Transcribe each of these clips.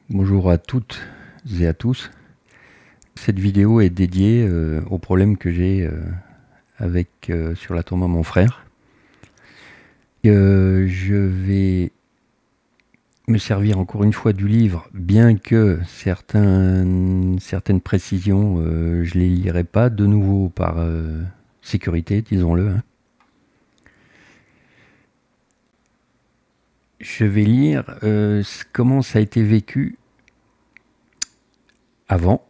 Bonjour à toutes et à tous. Cette vidéo est dédiée au problème que j'ai sur la tombe à mon frère. Je vais me servir encore une fois du livre, bien que certaines précisions, je ne les lirai pas de nouveau par sécurité, disons-le. Je vais lire comment ça a été vécu avant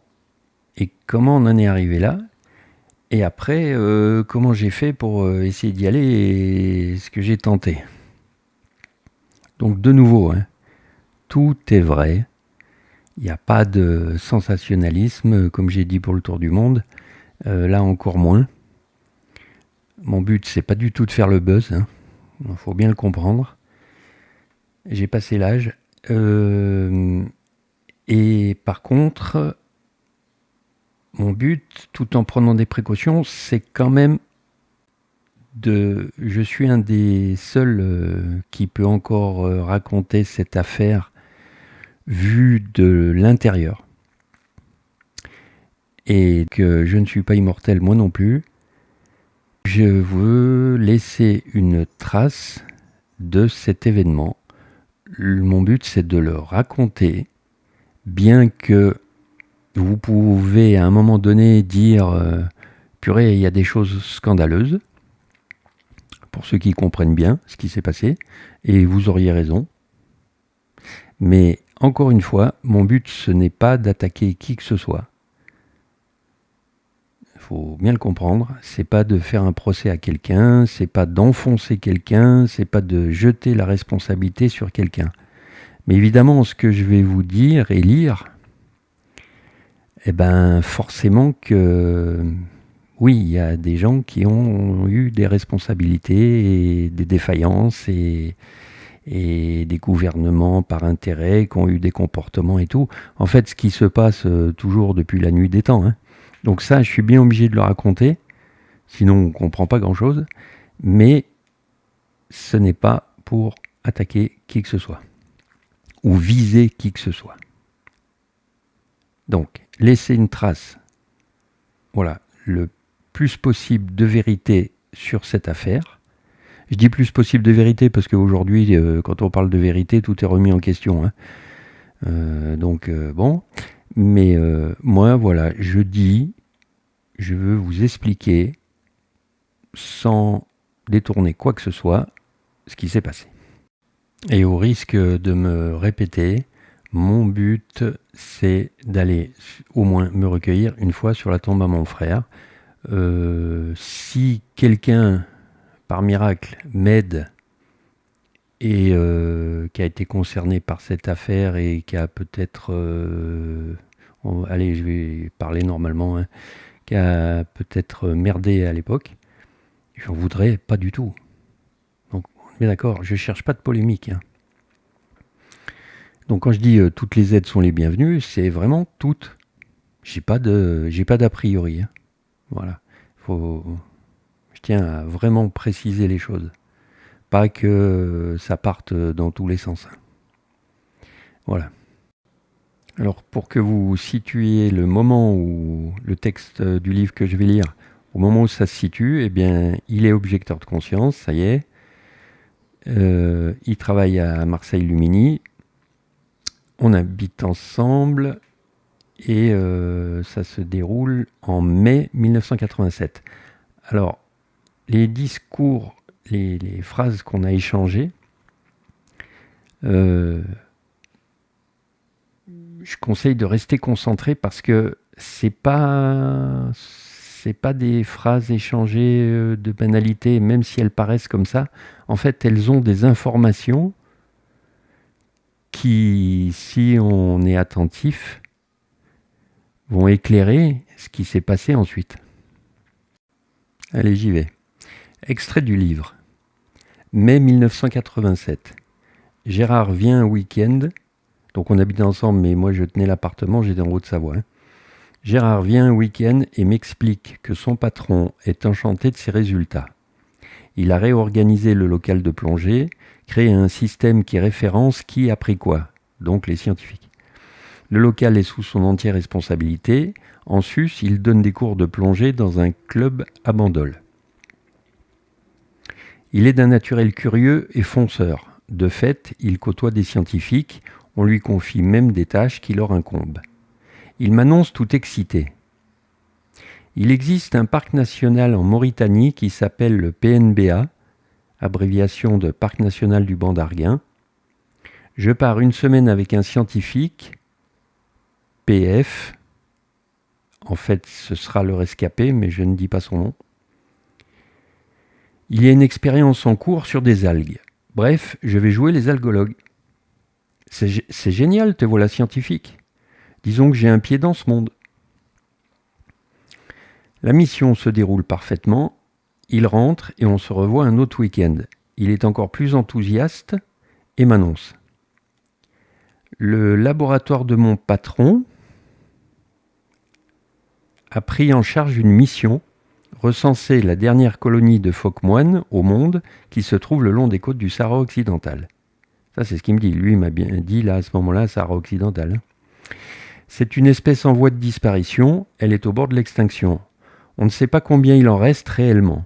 et comment on en est arrivé là. Et après, comment j'ai fait pour essayer d'y aller et ce que j'ai tenté. Donc de nouveau, tout est vrai. Il n'y a pas de sensationnalisme, comme j'ai dit pour le tour du monde. Là encore moins. Mon but, c'est pas du tout de faire le buzz. Il faut bien le comprendre. J'ai passé l'âge. Et par contre, mon but, tout en prenant des précautions, c'est quand même je suis un des seuls qui peut encore raconter cette affaire vue de l'intérieur. Et que je ne suis pas immortel, moi non plus. Je veux laisser une trace de cet événement. Mon but, c'est de le raconter, bien que vous pouvez à un moment donné dire purée, il y a des choses scandaleuses, pour ceux qui comprennent bien ce qui s'est passé, et vous auriez raison. Mais encore une fois, mon but, ce n'est pas d'attaquer qui que ce soit. Il faut bien le comprendre. C'est pas de faire un procès à quelqu'un, c'est pas d'enfoncer quelqu'un, c'est pas de jeter la responsabilité sur quelqu'un. Mais évidemment, ce que je vais vous dire et lire, forcément que oui, il y a des gens qui ont eu des responsabilités et des défaillances et des gouvernements par intérêt qui ont eu des comportements et tout. En fait, ce qui se passe toujours depuis la nuit des temps. Donc ça, je suis bien obligé de le raconter, sinon on ne comprend pas grand-chose. Mais ce n'est pas pour attaquer qui que ce soit, ou viser qui que ce soit. Donc, laisser une trace, voilà, le plus possible de vérité sur cette affaire. Je dis plus possible de vérité parce qu'aujourd'hui, quand on parle de vérité, tout est remis en question. Bon. Mais moi, voilà, je veux vous expliquer, sans détourner quoi que ce soit, ce qui s'est passé. Et au risque de me répéter, mon but, c'est d'aller au moins me recueillir une fois sur la tombe à mon frère. Si quelqu'un, par miracle, m'aide et qui a été concerné par cette affaire et qui a peut-être... allez, je vais parler normalement, qui a peut-être merdé à l'époque, j'en voudrais pas du tout. Donc, on est bien d'accord, je cherche pas de polémique. Donc quand je dis toutes les aides sont les bienvenues, c'est vraiment toutes. J'ai pas d'a priori. Voilà. Je tiens à vraiment préciser les choses. Pas que ça parte dans tous les sens. Voilà. Alors pour que vous situiez le moment où le texte du livre que je vais lire, au moment où ça se situe, eh bien, il est objecteur de conscience, ça y est. Il travaille à Marseille-Lumini. On habite ensemble et ça se déroule en mai 1987. Alors, les discours, les phrases qu'on a échangées, je conseille de rester concentré parce que c'est pas des phrases échangées de banalité, même si elles paraissent comme ça. En fait, elles ont des informations qui, si on est attentif, vont éclairer ce qui s'est passé ensuite. Allez, j'y vais. Extrait du livre. Mai 1987. Gérard vient un week-end. Donc on habitait ensemble, mais moi je tenais l'appartement, j'étais en Haute-Savoie. Gérard vient un week-end et m'explique que son patron est enchanté de ses résultats. Il a réorganisé le local de plongée, créé un système qui référence qui a pris quoi, donc les scientifiques. Le local est sous son entière responsabilité. En sus, il donne des cours de plongée dans un club à Bandol. Il est d'un naturel curieux et fonceur. De fait, il côtoie des scientifiques. On lui confie même des tâches qui leur incombent. Il m'annonce tout excité. Il existe un parc national en Mauritanie qui s'appelle le PNBA, abréviation de Parc national du Banc d'Arguin. Je pars une semaine avec un scientifique, PF. En fait, ce sera le rescapé, mais je ne dis pas son nom. Il y a une expérience en cours sur des algues. Bref, je vais jouer les algologues. C'est génial, te voilà scientifique. Disons que j'ai un pied dans ce monde. La mission se déroule parfaitement. Il rentre et on se revoit un autre week-end. Il est encore plus enthousiaste et m'annonce. Le laboratoire de mon patron a pris en charge une mission, recenser la dernière colonie de phoques moines au monde qui se trouve le long des côtes du Sahara occidental. Ça, c'est ce qu'il me dit. Lui, il m'a bien dit, là, à ce moment-là, Sahara occidental. C'est une espèce en voie de disparition. Elle est au bord de l'extinction. On ne sait pas combien il en reste réellement.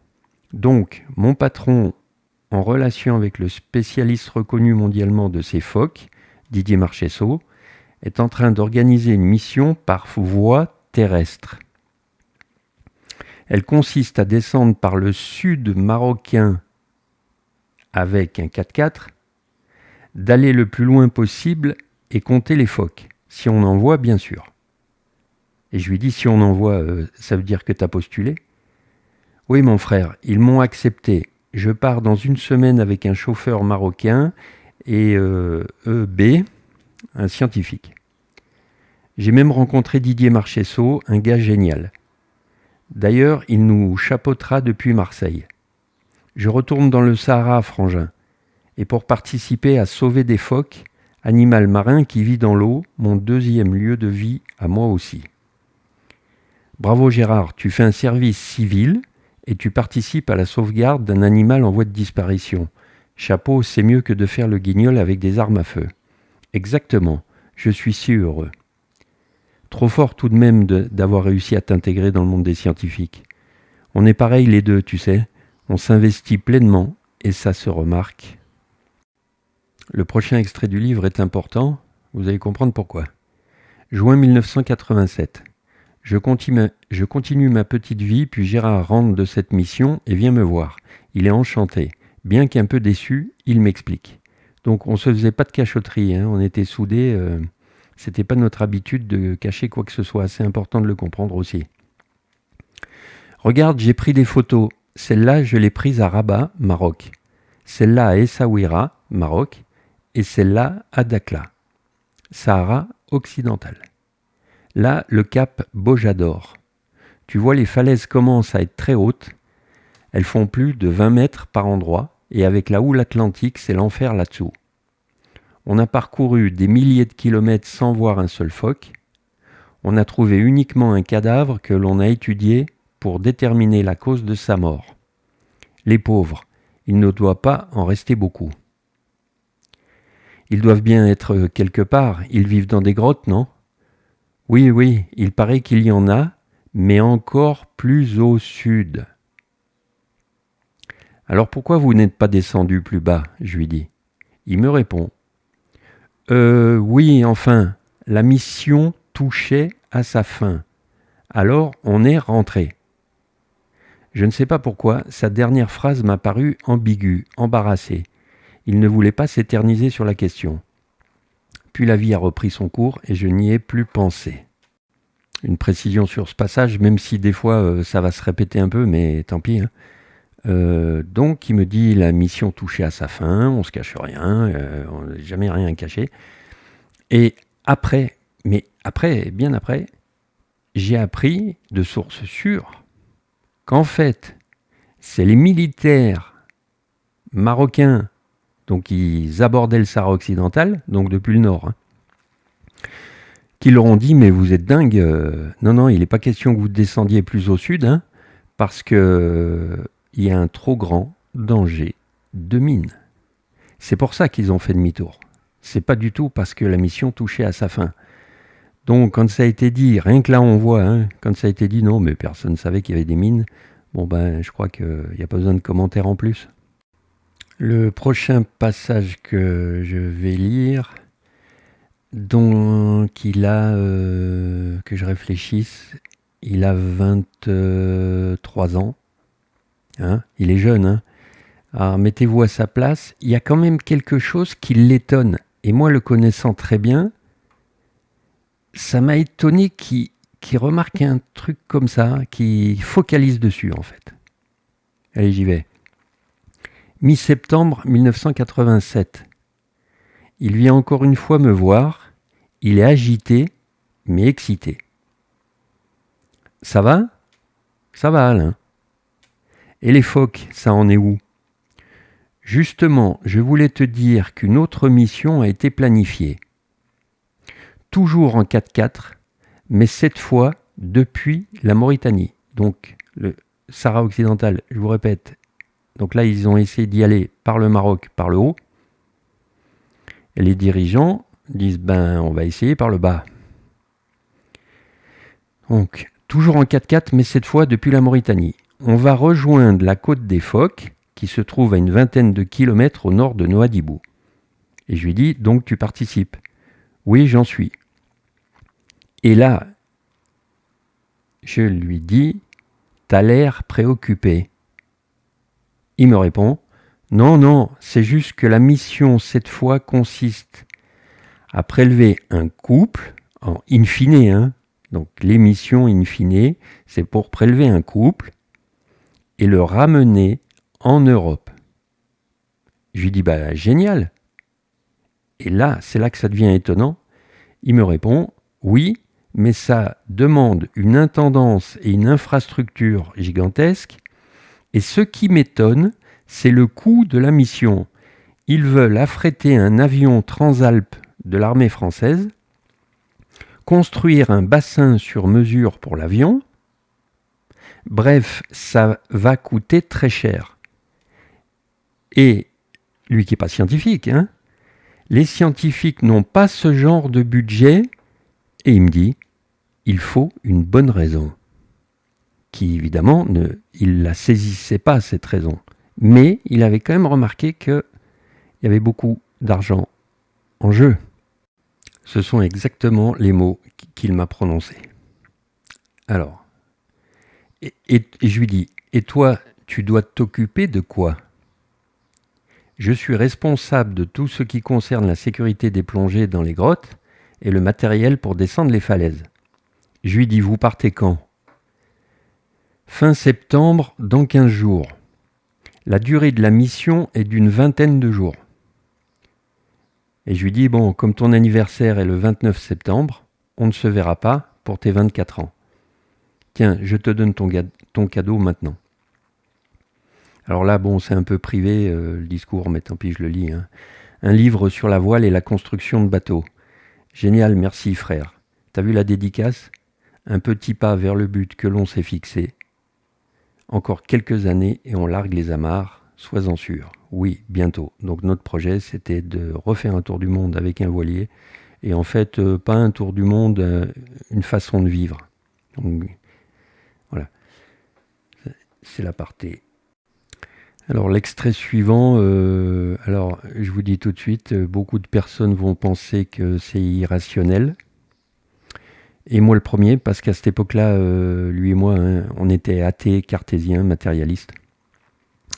Donc, mon patron, en relation avec le spécialiste reconnu mondialement de ces phoques, Didier Marchesso, est en train d'organiser une mission par voie terrestre. Elle consiste à descendre par le sud marocain avec un 4x4, d'aller le plus loin possible et compter les phoques, si on en voit bien sûr. Et je lui dis, si on en voit, ça veut dire que tu as postulé ? Oui mon frère, ils m'ont accepté. Je pars dans une semaine avec un chauffeur marocain et EB, un scientifique. J'ai même rencontré Didier Marchesso, un gars génial. D'ailleurs, il nous chapeautera depuis Marseille. Je retourne dans le Sahara, frangin, et pour participer à sauver des phoques, animal marin qui vit dans l'eau, mon deuxième lieu de vie à moi aussi. Bravo Gérard, tu fais un service civil et tu participes à la sauvegarde d'un animal en voie de disparition. Chapeau, c'est mieux que de faire le guignol avec des armes à feu. Exactement, je suis si heureux. Trop fort tout de même d'avoir réussi à t'intégrer dans le monde des scientifiques. On est pareil les deux, tu sais. On s'investit pleinement et ça se remarque. Le prochain extrait du livre est important, vous allez comprendre pourquoi. Juin 1987. Je continue ma petite vie, puis Gérard rentre de cette mission et vient me voir. Il est enchanté. Bien qu'un peu déçu, il m'explique. Donc on ne se faisait pas de cachotterie, on était soudés. C'était pas notre habitude de cacher quoi que ce soit. C'est important de le comprendre aussi. Regarde, j'ai pris des photos. Celle-là, je l'ai prise à Rabat, Maroc. Celle-là à Essaouira, Maroc. Et celle-là à Dakhla, Sahara occidental. Là, le cap Bojador. Tu vois, les falaises commencent à être très hautes. Elles font plus de 20 mètres par endroit. Et avec la houle atlantique, c'est l'enfer là-dessous. On a parcouru des milliers de kilomètres sans voir un seul phoque. On a trouvé uniquement un cadavre que l'on a étudié pour déterminer la cause de sa mort. Les pauvres, il ne doit pas en rester beaucoup. Ils doivent bien être quelque part. Ils vivent dans des grottes, non ? Oui, il paraît qu'il y en a, mais encore plus au sud. Alors pourquoi vous n'êtes pas descendu plus bas ? Je lui dis. Il me répond. Oui, enfin, la mission touchait à sa fin. Alors on est rentré. Je ne sais pas pourquoi, sa dernière phrase m'a paru ambiguë, embarrassée. Il ne voulait pas s'éterniser sur la question. Puis la vie a repris son cours et je n'y ai plus pensé. Une précision sur ce passage, même si des fois ça va se répéter un peu, mais tant pis. Donc il me dit la mission touchait à sa fin, on se cache rien, on n'a jamais rien caché. Et après, bien après, j'ai appris de sources sûres qu'en fait, c'est les militaires marocains, donc ils abordaient le Sahara occidental, donc depuis le nord, qui leur ont dit, mais vous êtes dingue, non, il n'est pas question que vous descendiez plus au sud, parce que il y a un trop grand danger de mine. C'est pour ça qu'ils ont fait demi-tour. C'est pas du tout parce que la mission touchait à sa fin. Donc quand ça a été dit, rien que là on voit, hein, quand ça a été dit non mais personne ne savait qu'il y avait des mines, bon ben je crois qu'il n'y a pas besoin de commentaires en plus. Le prochain passage que je vais lire, donc il a, que je réfléchisse, il a 23 ans, hein, il est jeune, hein. Alors mettez-vous à sa place, il y a quand même quelque chose qui l'étonne, et moi le connaissant très bien, ça m'a étonné qu'il remarque un truc comme ça, qu'il focalise dessus en fait. Allez, j'y vais. Mi-septembre 1987. Il vient encore une fois me voir. Il est agité, mais excité. Ça va ? Ça va, Alain. Et les phoques, ça en est où ? Justement, je voulais te dire qu'une autre mission a été planifiée. Toujours en 4x4, mais cette fois depuis la Mauritanie. Donc le Sahara occidental, je vous répète. Donc là, ils ont essayé d'y aller par le Maroc, par le haut. Et les dirigeants disent, on va essayer par le bas. Donc, toujours en 4x4, mais cette fois depuis la Mauritanie. On va rejoindre la côte des Phoques, qui se trouve à une vingtaine de kilomètres au nord de Nouadhibou. Et je lui dis, donc tu participes ? Oui, j'en suis. Et là, je lui dis, t'as l'air préoccupé. Il me répond, non, c'est juste que la mission cette fois consiste à prélever un couple, en in fine, hein. Donc les missions in fine, c'est pour prélever un couple et le ramener en Europe. Je lui dis, génial. Et là, c'est là que ça devient étonnant. Il me répond, oui, mais ça demande une intendance et une infrastructure gigantesques. Et ce qui m'étonne, c'est le coût de la mission. Ils veulent affréter un avion Transalp de l'armée française, construire un bassin sur mesure pour l'avion. Bref, ça va coûter très cher. Et lui qui n'est pas scientifique, hein, les scientifiques n'ont pas ce genre de budget. Et il me dit, il faut une bonne raison. Qui évidemment, il ne la saisissait pas cette raison. Mais il avait quand même remarqué qu'il y avait beaucoup d'argent en jeu. Ce sont exactement les mots qu'il m'a prononcés. Alors, et je lui dis, et toi, tu dois t'occuper de quoi ? Je suis responsable de tout ce qui concerne la sécurité des plongées dans les grottes et le matériel pour descendre les falaises. Je lui dis, vous partez quand ? Fin septembre, dans 15 jours. La durée de la mission est d'une 20aine de jours. Et je lui dis, comme ton anniversaire est le 29 septembre, on ne se verra pas pour tes 24 ans. Tiens, je te donne ton cadeau maintenant. Alors là, c'est un peu privé le discours, mais tant pis, je le lis. Hein. Un livre sur la voile et la construction de bateaux. Génial, merci frère. T'as vu la dédicace ? Un petit pas vers le but que l'on s'est fixé. Encore quelques années et on largue les amarres, sois-en sûr. Oui, bientôt. Donc notre projet, c'était de refaire un tour du monde avec un voilier. Et en fait, pas un tour du monde, une façon de vivre. Donc, voilà. C'est l'aparté. Alors l'extrait suivant, alors je vous dis tout de suite, beaucoup de personnes vont penser que c'est irrationnel. Et moi le premier, parce qu'à cette époque-là, lui et moi, hein, on était athées, cartésiens, matérialistes.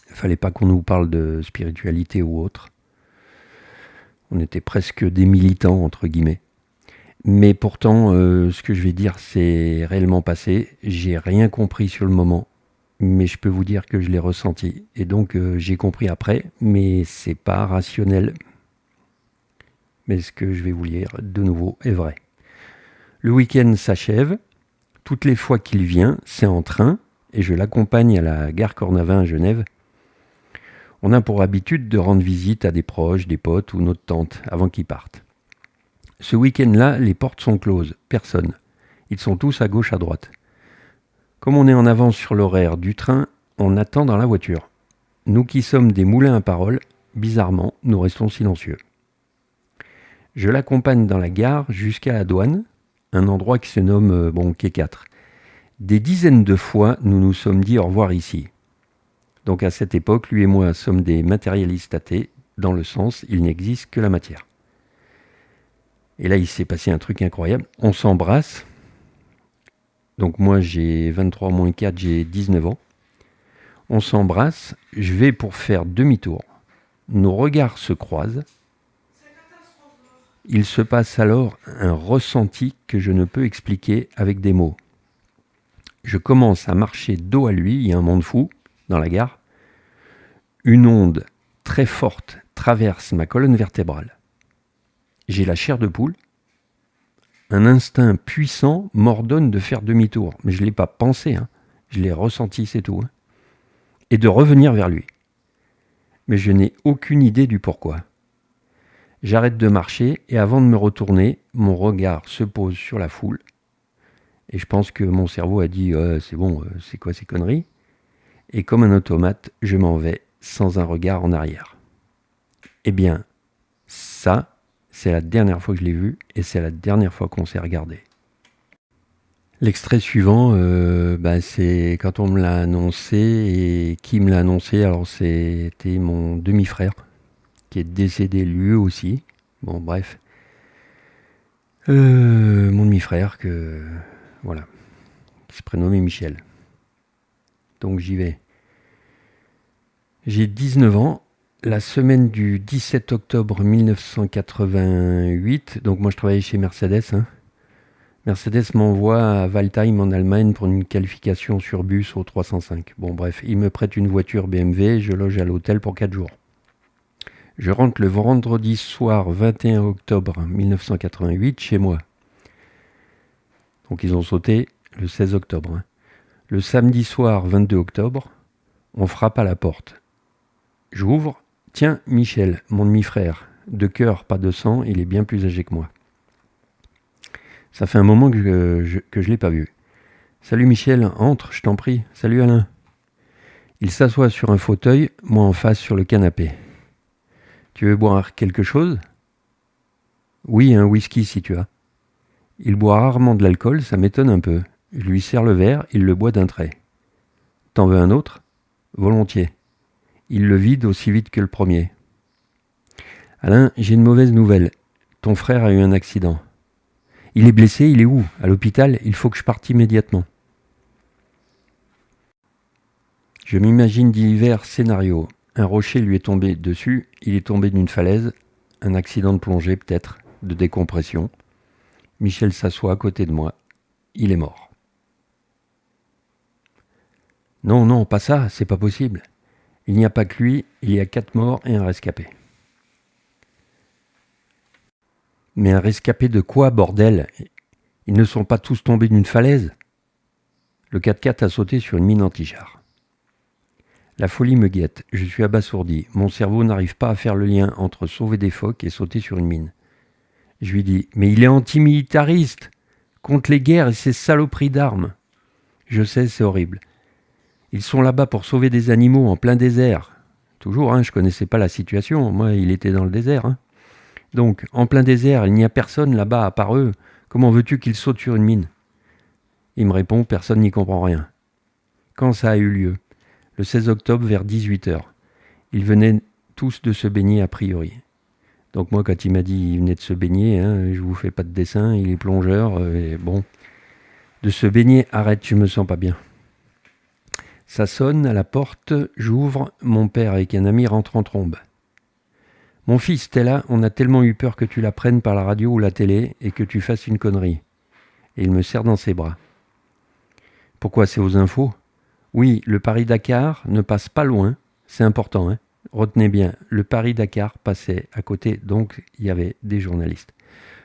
Il ne fallait pas qu'on nous parle de spiritualité ou autre. On était presque des militants, entre guillemets. Mais pourtant, ce que je vais dire, c'est réellement passé. J'ai rien compris sur le moment, mais je peux vous dire que je l'ai ressenti. Et donc, j'ai compris après, mais c'est pas rationnel. Mais ce que je vais vous lire, de nouveau, est vrai. Le week-end s'achève. Toutes les fois qu'il vient, c'est en train, et je l'accompagne à la gare Cornavin à Genève. On a pour habitude de rendre visite à des proches, des potes ou notre tante avant qu'ils partent. Ce week-end-là, les portes sont closes, personne. Ils sont tous à gauche, à droite. Comme on est en avance sur l'horaire du train, on attend dans la voiture. Nous qui sommes des moulins à parole, bizarrement, nous restons silencieux. Je l'accompagne dans la gare jusqu'à la douane. un endroit qui se nomme Quai 4. Des dizaines de fois, nous nous sommes dit au revoir ici. Donc à cette époque, lui et moi sommes des matérialistes athées, dans le sens, il n'existe que la matière. Et là, il s'est passé un truc incroyable. On s'embrasse. Donc moi, j'ai 23 moins 4, j'ai 19 ans. On s'embrasse. Je vais pour faire demi-tour. Nos regards se croisent. Il se passe alors un ressenti que je ne peux expliquer avec des mots. Je commence à marcher dos à lui, il y a un monde fou dans la gare. Une onde très forte traverse ma colonne vertébrale. J'ai la chair de poule. Un instinct puissant m'ordonne de faire demi-tour. Mais je ne l'ai pas pensé, je l'ai ressenti, c'est tout. Et de revenir vers lui. Mais je n'ai aucune idée du pourquoi. J'arrête de marcher et avant de me retourner, mon regard se pose sur la foule. Et je pense que mon cerveau a dit « c'est bon, c'est quoi ces conneries ?» Et comme un automate, je m'en vais sans un regard en arrière. Eh bien, ça, c'est la dernière fois que je l'ai vu et c'est la dernière fois qu'on s'est regardé. L'extrait suivant, c'est quand on me l'a annoncé et qui me l'a annoncé. Alors c'était mon demi-frère qui est décédé lui aussi. Bon bref. Mon demi-frère qui se prénommait Michel. Donc j'y vais. J'ai 19 ans. La semaine du 17 octobre 1988, donc moi je travaillais chez Mercedes. Mercedes m'envoie à Waldheim en Allemagne pour une qualification sur bus au 305. Bon bref, il me prête une voiture BMW, je loge à l'hôtel pour 4 jours. Je rentre le vendredi soir 21 octobre 1988 chez moi. Donc ils ont sauté le 16 octobre. Le samedi soir 22 octobre, on frappe à la porte. J'ouvre. Tiens, Michel, mon demi-frère, de cœur, pas de sang, il est bien plus âgé que moi. Ça fait un moment que je l'ai pas vu. Salut Michel, entre, je t'en prie. Salut Alain. Il s'assoit sur un fauteuil, moi en face sur le canapé. Tu veux boire quelque chose ? Oui, un whisky si tu as. Il boit rarement de l'alcool, ça m'étonne un peu. Je lui sers le verre, il le boit d'un trait. T'en veux un autre ? Volontiers. Il le vide aussi vite que le premier. Alain, j'ai une mauvaise nouvelle. Ton frère a eu un accident. Il est blessé, il est où ? À l'hôpital, il faut que je parte immédiatement. Je m'imagine divers scénarios. Un rocher lui est tombé dessus, il est tombé d'une falaise, un accident de plongée peut-être, de décompression. Michel s'assoit à côté de moi, il est mort. Non, pas ça, c'est pas possible. Il n'y a pas que lui, il y a 4 morts et un rescapé. Mais un rescapé de quoi, bordel ? Ils ne sont pas tous tombés d'une falaise ? Le 4x4 a sauté sur une mine anti-char. La folie me guette, je suis abasourdi. Mon cerveau n'arrive pas à faire le lien entre sauver des phoques et sauter sur une mine. Je lui dis, mais il est antimilitariste, contre les guerres et ces saloperies d'armes. Je sais, c'est horrible. Ils sont là-bas pour sauver des animaux en plein désert. Toujours, je connaissais pas la situation. Moi, il était dans le désert. Donc, en plein désert, il n'y a personne là-bas à part eux. Comment veux-tu qu'ils sautent sur une mine ? Il me répond, personne n'y comprend rien. Quand ça a eu lieu ? Le 16 octobre vers 18h. Ils venaient tous de se baigner a priori. Donc moi, quand il m'a dit qu'il venait de se baigner, je vous fais pas de dessin, il est plongeur, de se baigner, arrête, je me sens pas bien. Ça sonne à la porte, j'ouvre, mon père avec un ami rentre en trombe. Mon fils, t'es là, on a tellement eu peur que tu la prennes par la radio ou la télé et que tu fasses une connerie. Et il me serre dans ses bras. Pourquoi, c'est aux infos ? Oui, le Paris-Dakar ne passe pas loin, c'est important, Retenez bien, le Paris-Dakar passait à côté, donc il y avait des journalistes.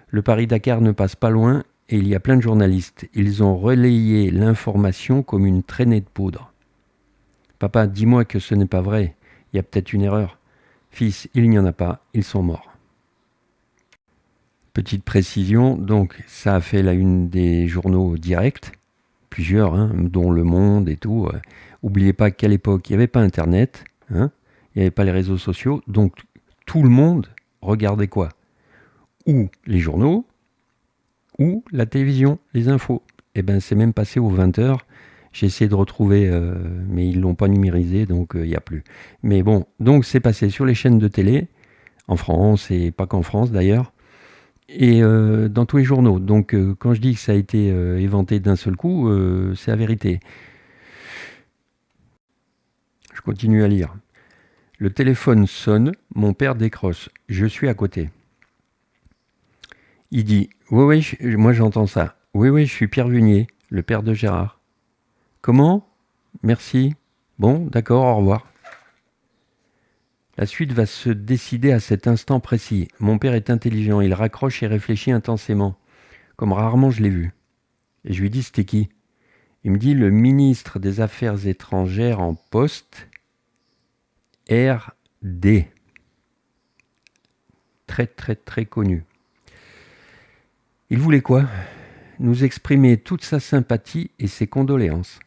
Le Paris-Dakar ne passe pas loin et il y a plein de journalistes. Ils ont relayé l'information comme une traînée de poudre. Papa, dis-moi que ce n'est pas vrai, il y a peut-être une erreur. Fils, il n'y en a pas, ils sont morts. Petite précision, donc ça a fait la une des journaux directs, plusieurs, dont Le Monde et tout. Oubliez pas qu'à l'époque, il n'y avait pas Internet, il n'y avait pas les réseaux sociaux, donc tout le monde regardait quoi ? Ou les journaux, ou la télévision, les infos. Eh ben, c'est même passé aux 20h. J'ai essayé de retrouver, mais ils ne l'ont pas numérisé, donc il n'y a plus. Mais bon, donc c'est passé sur les chaînes de télé, en France, et pas qu'en France d'ailleurs, et dans tous les journaux. Donc quand je dis que ça a été éventé d'un seul coup, c'est la vérité. Je continue à lire. Le téléphone sonne, mon père décroche. Je suis à côté. Il dit « Oui, moi j'entends ça. Oui, je suis Pierre Vunier, le père de Gérard. » « Comment ? Merci. Bon, d'accord, au revoir. » La suite va se décider à cet instant précis. Mon père est intelligent, il raccroche et réfléchit intensément, comme rarement je l'ai vu. Et je lui dis « C'était qui ?» Il me dit « Le ministre des Affaires étrangères en poste, R.D. » Très connu. Il voulait quoi ? Nous exprimer toute sa sympathie et ses condoléances.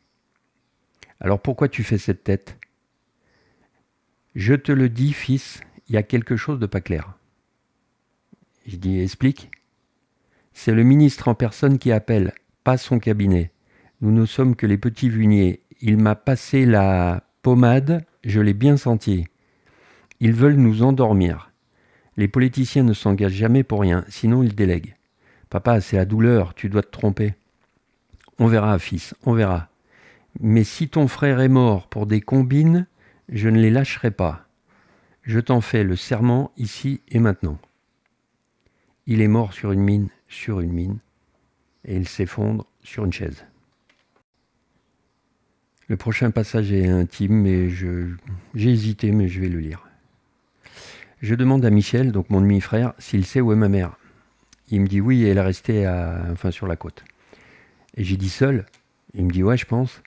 Alors pourquoi tu fais cette tête ? Je te le dis, fils, il y a quelque chose de pas clair. Je dis, explique. C'est le ministre en personne qui appelle, pas son cabinet. Nous ne sommes que les petits Vuniers. Il m'a passé la pommade, je l'ai bien senti. Ils veulent nous endormir. Les politiciens ne s'engagent jamais pour rien, sinon ils délèguent. Papa, c'est la douleur, tu dois te tromper. On verra, fils, on verra. Mais si ton frère est mort pour des combines, je ne les lâcherai pas. Je t'en fais le serment ici et maintenant. Il est mort sur une mine, et il s'effondre sur une chaise. Le prochain passage est intime, mais j'ai hésité, mais je vais le lire. Je demande à Michel, donc mon demi-frère, s'il sait où est ma mère. Il me dit oui, elle est restée sur la côte. Et j'ai dit seul. Il me dit ouais, je pense.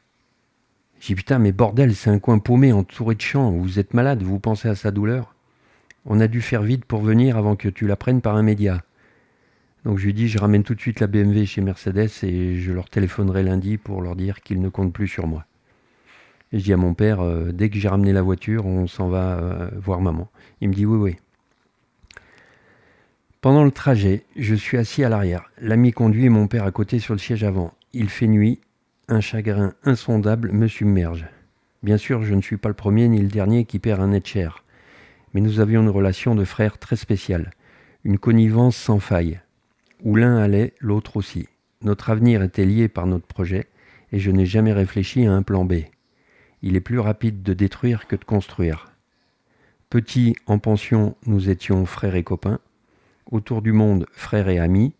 J'ai dit putain, mais bordel, c'est un coin paumé entouré de champs. Vous êtes malade, vous pensez à sa douleur ? On a dû faire vite pour venir avant que tu la prennes par un média. Donc je lui dis, je ramène tout de suite la BMW chez Mercedes et je leur téléphonerai lundi pour leur dire qu'ils ne comptent plus sur moi. Et je dis à mon père, dès que j'ai ramené la voiture, on s'en va voir maman. Il me dit oui. Pendant le trajet, je suis assis à l'arrière. L'ami conduit et mon père à côté sur le siège avant. Il fait nuit. Un chagrin insondable me submerge. Bien sûr, je ne suis pas le premier ni le dernier qui perd un être cher. Mais nous avions une relation de frères très spéciale. Une connivence sans faille. Où l'un allait, l'autre aussi. Notre avenir était lié par notre projet et je n'ai jamais réfléchi à un plan B. Il est plus rapide de détruire que de construire. Petits, en pension, nous étions frères et copains. Autour du monde, frères et amis.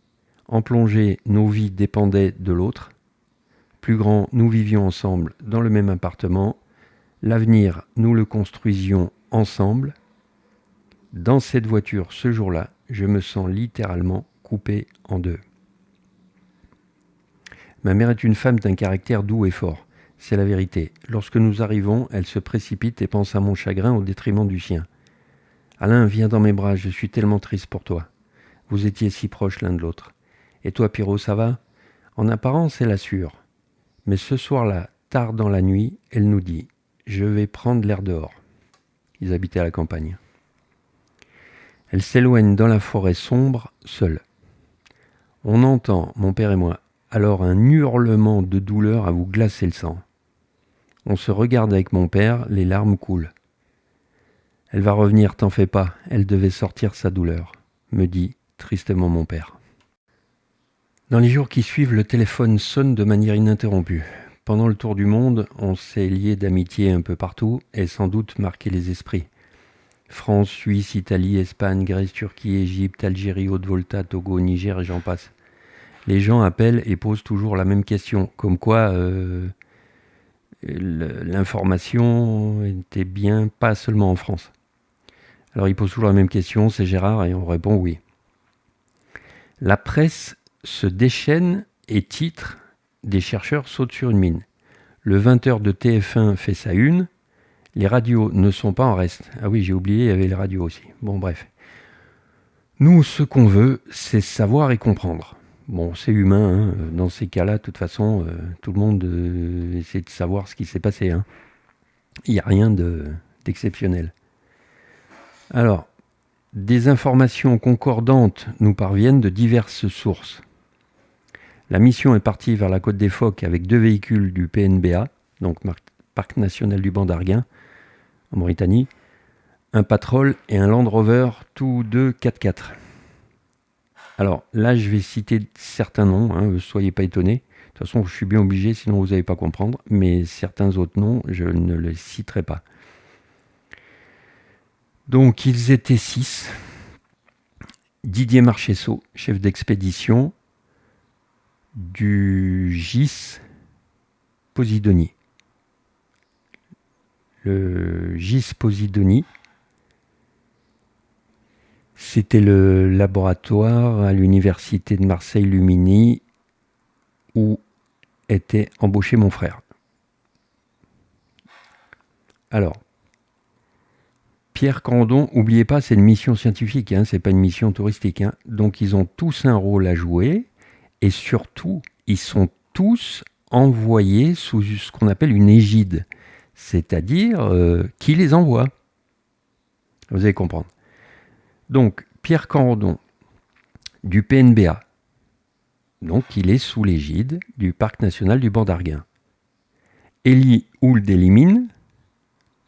En plongée, nos vies dépendaient de l'autre. Plus grands, nous vivions ensemble dans le même appartement. L'avenir, nous le construisions ensemble. Dans cette voiture, ce jour-là, je me sens littéralement coupé en deux. Ma mère est une femme d'un caractère doux et fort. C'est la vérité. Lorsque nous arrivons, elle se précipite et pense à mon chagrin au détriment du sien. Alain, viens dans mes bras, je suis tellement triste pour toi. Vous étiez si proches l'un de l'autre. Et toi, Pierrot, ça va ? En apparence, elle assure. Mais ce soir-là, tard dans la nuit, elle nous dit « Je vais prendre l'air dehors ». Ils habitaient à la campagne. Elle s'éloigne dans la forêt sombre, seule. On entend, mon père et moi, alors un hurlement de douleur à vous glacer le sang. On se regarde avec mon père, les larmes coulent. Elle va revenir, t'en fais pas, elle devait sortir sa douleur, me dit tristement mon père. Dans les jours qui suivent, le téléphone sonne de manière ininterrompue. Pendant le tour du monde, on s'est liés d'amitié un peu partout et sans doute marqué les esprits. France, Suisse, Italie, Espagne, Grèce, Turquie, Égypte, Algérie, Haute-Volta, Togo, Niger et j'en passe. Les gens appellent et posent toujours la même question, comme quoi l'information était bien pas seulement en France. Alors ils posent toujours la même question, c'est Gérard, et on répond oui. La presse se déchaîne et titre « Des chercheurs sautent sur une mine ». Le 20h de TF1 fait sa une. Les radios ne sont pas en reste. Ah oui, j'ai oublié, il y avait les radios aussi. Bon, bref. Nous, ce qu'on veut, c'est savoir et comprendre. Bon, c'est humain, hein. Dans ces cas-là, de toute façon, tout le monde essaie de savoir ce qui s'est passé. Hein. Il n'y a rien d'exceptionnel. Alors, des informations concordantes nous parviennent de diverses sources. La mission est partie vers la côte des Phoques avec 2 véhicules du PNBA, donc Parc National du Banc d'Arguin, en Mauritanie, un Patrol et un Land Rover, tous deux 4x4. Alors là, je vais citer certains noms, soyez pas étonnés. De toute façon, je suis bien obligé, sinon vous n'allez pas comprendre. Mais certains autres noms, je ne les citerai pas. Donc, ils étaient 6. Didier Marchessault, chef d'expédition du GIS Posidonie. Le GIS Posidonie, c'était le laboratoire à l'université de Marseille-Lumini où était embauché mon frère. Alors, Pierre Candon, n'oubliez pas, c'est une mission scientifique, c'est pas une mission touristique. Donc ils ont tous un rôle à jouer et surtout, ils sont tous envoyés sous ce qu'on appelle une égide, c'est-à-dire qui les envoie. Vous allez comprendre. Donc, Pierre Candon, du PNBA, donc il est sous l'égide du Parc National du Banc d'Arguin. Elie Ould-Elimine,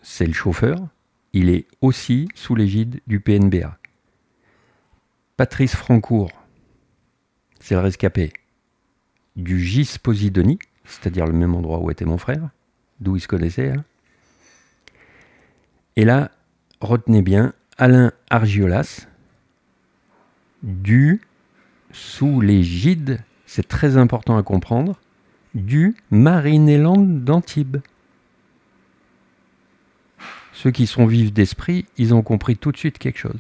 c'est le chauffeur, il est aussi sous l'égide du PNBA. Patrice Francourt, c'est le rescapé du GIS Posidonie, c'est-à-dire le même endroit où était mon frère, d'où il se connaissait. Et là, retenez bien, Alain Argiolas, sous l'égide, c'est très important à comprendre, du Marineland d'Antibes. Ceux qui sont vifs d'esprit, ils ont compris tout de suite quelque chose.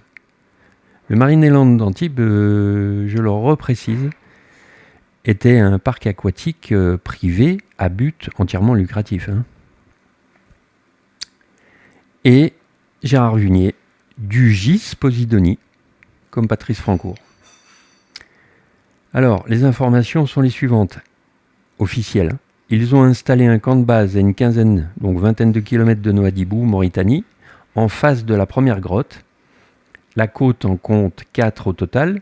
Le Marineland d'Antibes, je le reprécise, était un parc aquatique privé à but entièrement lucratif. Et Gérard Vunier, du GIS Posidonie, comme Patrice Francourt. Alors, les informations sont les suivantes, officielles. Ils ont installé un camp de base à une quinzaine, donc vingtaine de kilomètres de Nouadhibou, Mauritanie, en face de la première grotte. La côte en compte 4 au total,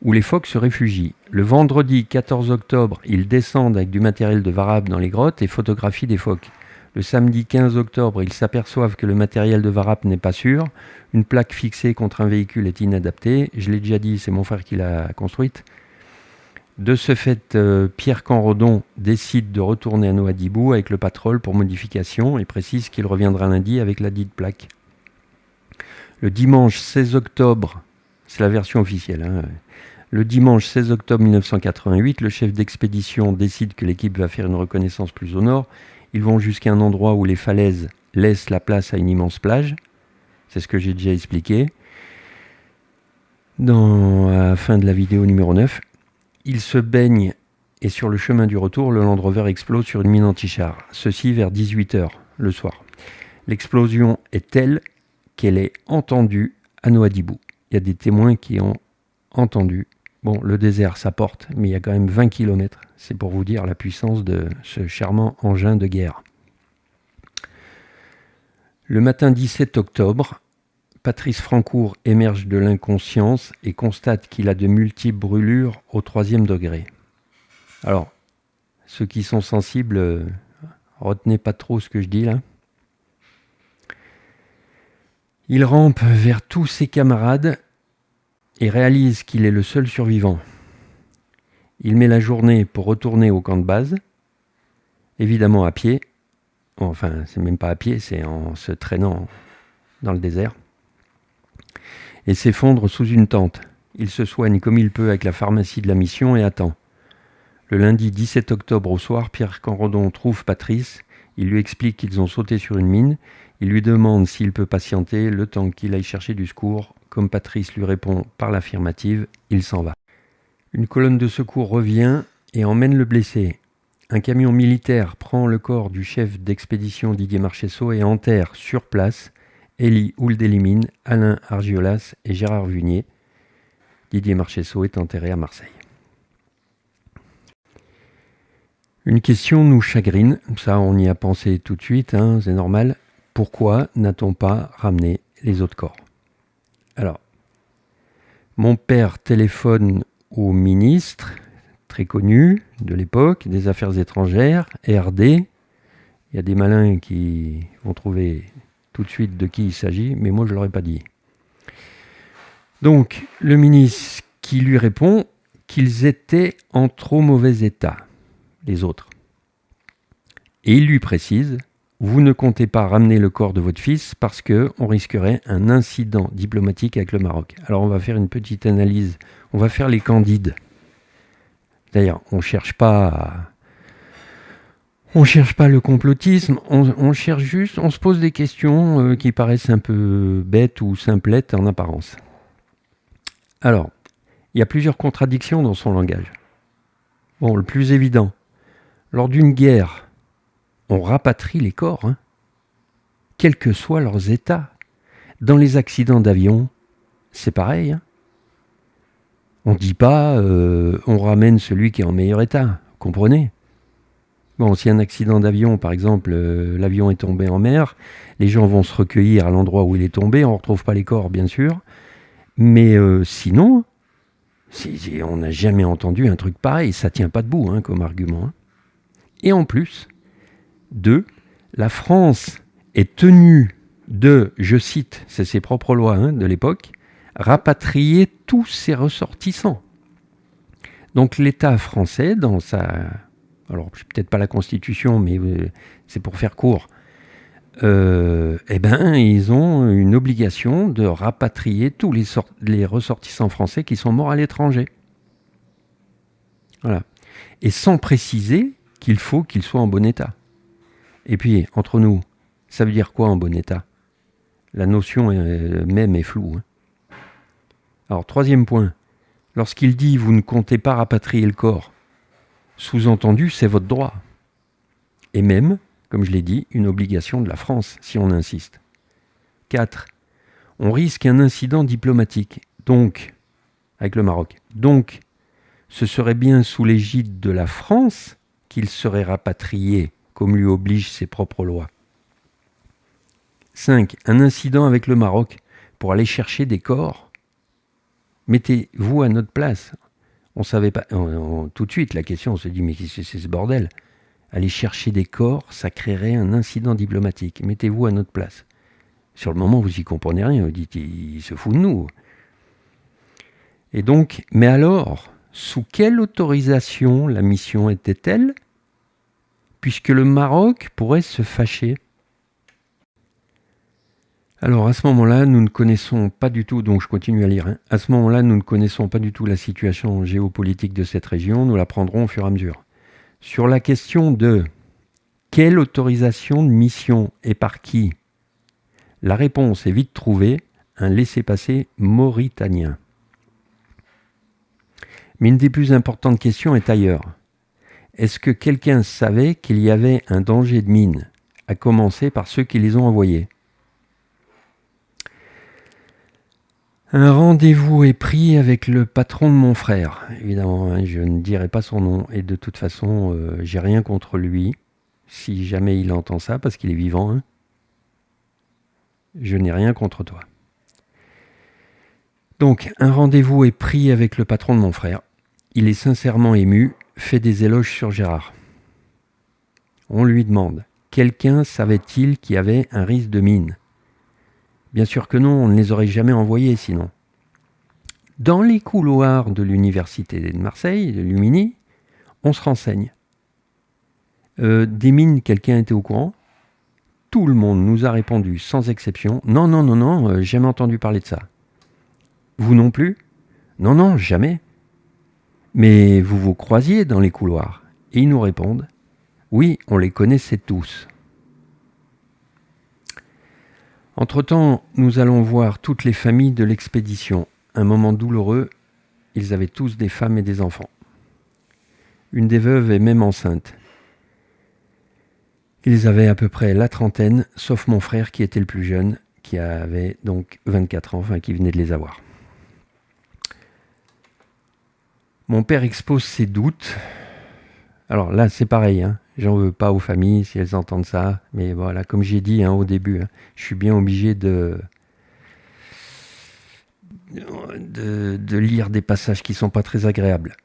où les phoques se réfugient. Le vendredi 14 octobre, ils descendent avec du matériel de varab dans les grottes et photographient des phoques. Le samedi 15 octobre, ils s'aperçoivent que le matériel de varap n'est pas sûr. Une plaque fixée contre un véhicule est inadaptée. Je l'ai déjà dit, c'est mon frère qui l'a construite. De ce fait, Pierre Canrodon décide de retourner à Nouadhibou avec le Patrol pour modification et précise qu'il reviendra lundi avec la dite plaque. Le dimanche 16 octobre, c'est la version officielle, le dimanche 16 octobre 1988, le chef d'expédition décide que l'équipe va faire une reconnaissance plus au nord. Ils vont jusqu'à un endroit où les falaises laissent la place à une immense plage. C'est ce que j'ai déjà expliqué dans la fin de la vidéo numéro 9. Ils se baignent et sur le chemin du retour, le Land Rover explose sur une mine anti-char. Ceci vers 18h le soir. L'explosion est telle qu'elle est entendue à Nouadhibou. Il y a des témoins qui ont entendu. Bon, le désert, ça porte, mais il y a quand même 20 km. C'est pour vous dire la puissance de ce charmant engin de guerre. Le matin 17 octobre, Patrice Francourt émerge de l'inconscience et constate qu'il a de multiples brûlures au 3e degré. Alors, ceux qui sont sensibles, retenez pas trop ce que je dis là. Il rampe vers tous ses camarades et réalise qu'il est le seul survivant. Il met la journée pour retourner au camp de base, évidemment à pied. Enfin, c'est même pas à pied, c'est en se traînant dans le désert. Et s'effondre sous une tente. Il se soigne comme il peut avec la pharmacie de la mission et attend. Le lundi 17 octobre au soir, Pierre Canrodon trouve Patrice. Il lui explique qu'ils ont sauté sur une mine. Il lui demande s'il peut patienter le temps qu'il aille chercher du secours. Comme Patrice lui répond par l'affirmative, il s'en va. Une colonne de secours revient et emmène le blessé. Un camion militaire prend le corps du chef d'expédition Didier Marchessault et enterre sur place Elie Ould-Elimine, Alain Argiolas et Gérard Vunier. Didier Marchessault est enterré à Marseille. Une question nous chagrine, ça on y a pensé tout de suite, c'est normal. Pourquoi n'a-t-on pas ramené les autres corps ? Alors, mon père téléphone au ministre, très connu de l'époque, des affaires étrangères, RD. Il y a des malins qui vont trouver tout de suite de qui il s'agit, mais moi je ne l'aurais pas dit. Donc, le ministre qui lui répond qu'ils étaient en trop mauvais état, les autres. Et il lui précise, vous ne comptez pas ramener le corps de votre fils parce qu'on risquerait un incident diplomatique avec le Maroc. Alors on va faire une petite analyse, on va faire les candides. D'ailleurs, on ne cherche pas le complotisme, on cherche juste, on se pose des questions qui paraissent un peu bêtes ou simplettes en apparence. Alors, il y a plusieurs contradictions dans son langage. Bon, le plus évident, lors d'une guerre, on rapatrie les corps, quels que soient leurs états. Dans les accidents d'avion, c'est pareil. On ne dit pas on ramène celui qui est en meilleur état, vous comprenez ? Bon, si un accident d'avion, par exemple, l'avion est tombé en mer, les gens vont se recueillir à l'endroit où il est tombé, on ne retrouve pas les corps, bien sûr. Mais sinon, on n'a jamais entendu un truc pareil, ça ne tient pas debout comme argument. Et en plus, 2, la France est tenue de, je cite, c'est ses propres lois de l'époque, rapatrier tous ses ressortissants. Donc l'État français, dans sa... Alors, c'est peut-être pas la Constitution, mais c'est pour faire court. Ils ont une obligation de rapatrier tous les ressortissants français qui sont morts à l'étranger. Voilà. Et sans préciser qu'il faut qu'ils soient en bon état. Et puis, entre nous, ça veut dire quoi en bon état ? La notion même est floue. Alors, troisième point. Lorsqu'il dit « vous ne comptez pas rapatrier le corps », sous-entendu, c'est votre droit. Et même, comme je l'ai dit, une obligation de la France, si on insiste. 4. On risque un incident diplomatique, donc, avec le Maroc. Donc, ce serait bien sous l'égide de la France qu'il serait rapatrié, comme lui obligent ses propres lois. 5. Un incident avec le Maroc pour aller chercher des corps. Mettez-vous à notre place. On savait pas, tout de suite, la question, on se dit, mais c'est ce bordel. Aller chercher des corps, ça créerait un incident diplomatique. Mettez-vous à notre place. Sur le moment, vous n'y comprenez rien. Vous dites, il se fout de nous. Et donc, mais alors, sous quelle autorisation la mission était-elle ? Puisque le Maroc pourrait se fâcher. Alors, à ce moment-là, nous ne connaissons pas du tout, donc je continue à lire. À ce moment-là, nous ne connaissons pas du tout la situation géopolitique de cette région. Nous l'apprendrons au fur et à mesure. Sur la question de quelle autorisation de mission et par qui ? La réponse est vite trouvée, un laissez-passer mauritanien. Mais une des plus importantes questions est ailleurs. Est-ce que quelqu'un savait qu'il y avait un danger de mine, à commencer par ceux qui les ont envoyés ? Un rendez-vous est pris avec le patron de mon frère. Évidemment, je ne dirai pas son nom. Et de toute façon, j'ai rien contre lui. Si jamais il entend ça, parce qu'il est vivant, je n'ai rien contre toi. Donc, un rendez-vous est pris avec le patron de mon frère. Il est sincèrement ému, fait des éloges sur Gérard. On lui demande, quelqu'un savait-il qu'il y avait un risque de mine ? Bien sûr que non, on ne les aurait jamais envoyés sinon. Dans les couloirs de l'université de Marseille, de l'UMINI, on se renseigne. Des mines, quelqu'un était au courant ? Tout le monde nous a répondu, sans exception, non, jamais entendu parler de ça. Vous non plus ? Non, jamais. Mais vous vous croisiez dans les couloirs ? Et ils nous répondent, oui, on les connaissait tous. Entre-temps, nous allons voir toutes les familles de l'expédition. Un moment douloureux, ils avaient tous des femmes et des enfants. Une des veuves est même enceinte. Ils avaient à peu près la trentaine, sauf mon frère qui était le plus jeune, qui avait donc 24 ans, enfin qui venait de les avoir. Mon père expose ses doutes. Alors là, c'est pareil, j'en veux pas aux familles si elles entendent ça, mais voilà, comme j'ai dit au début, je suis bien obligé de lire des passages qui sont pas très agréables.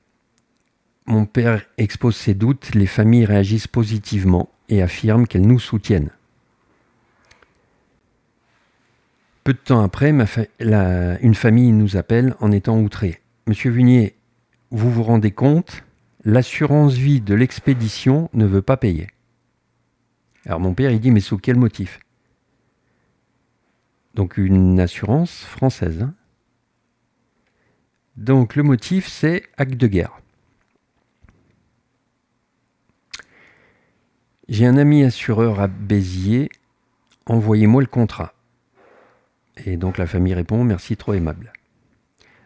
mon père expose ses doutes, les familles réagissent positivement et affirment qu'elles nous soutiennent. Peu de temps après, une famille nous appelle en étant outrée. Monsieur Vunier, vous vous rendez compte, l'assurance vie de l'expédition ne veut pas payer. Alors mon père, il dit, mais sous quel motif? Donc une assurance française. Hein. Donc le motif, c'est acte de guerre. J'ai un ami assureur à Béziers, envoyez-moi le contrat. Et donc la famille répond, merci, trop aimable.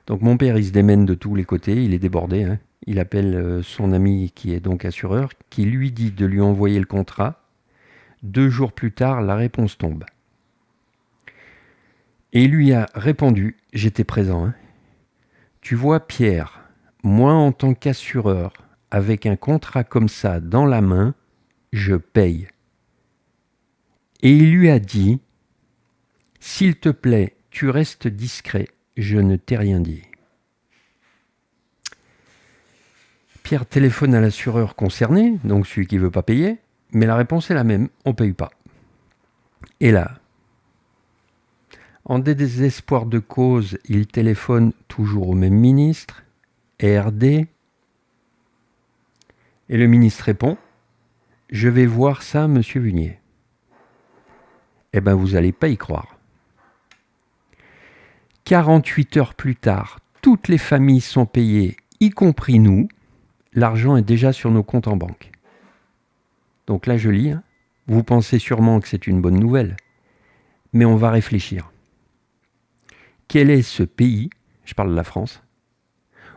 Donc mon père, il se démène de tous les côtés, il est débordé. Hein. Il appelle son ami qui est donc assureur, qui lui dit de lui envoyer le contrat. 2 jours plus tard, la réponse tombe. Et il lui a répondu, j'étais présent, hein. Tu vois Pierre, moi en tant qu'assureur, avec un contrat comme ça dans la main, je paye. Et il lui a dit, s'il te plaît, tu restes discret, je ne t'ai rien dit. Pierre téléphone à l'assureur concerné, donc celui qui ne veut pas payer, mais la réponse est la même, on ne paye pas. Et là, en désespoir de cause, il téléphone toujours au même ministre, RD, et le ministre répond, je vais voir ça, monsieur Vunier. Eh bien, vous n'allez pas y croire. 48 heures plus tard, toutes les familles sont payées, y compris nous. L'argent est déjà sur nos comptes en banque. Donc là, je lis. Hein. Vous pensez sûrement que c'est une bonne nouvelle, mais on va réfléchir. Quel est ce pays, je parle de la France,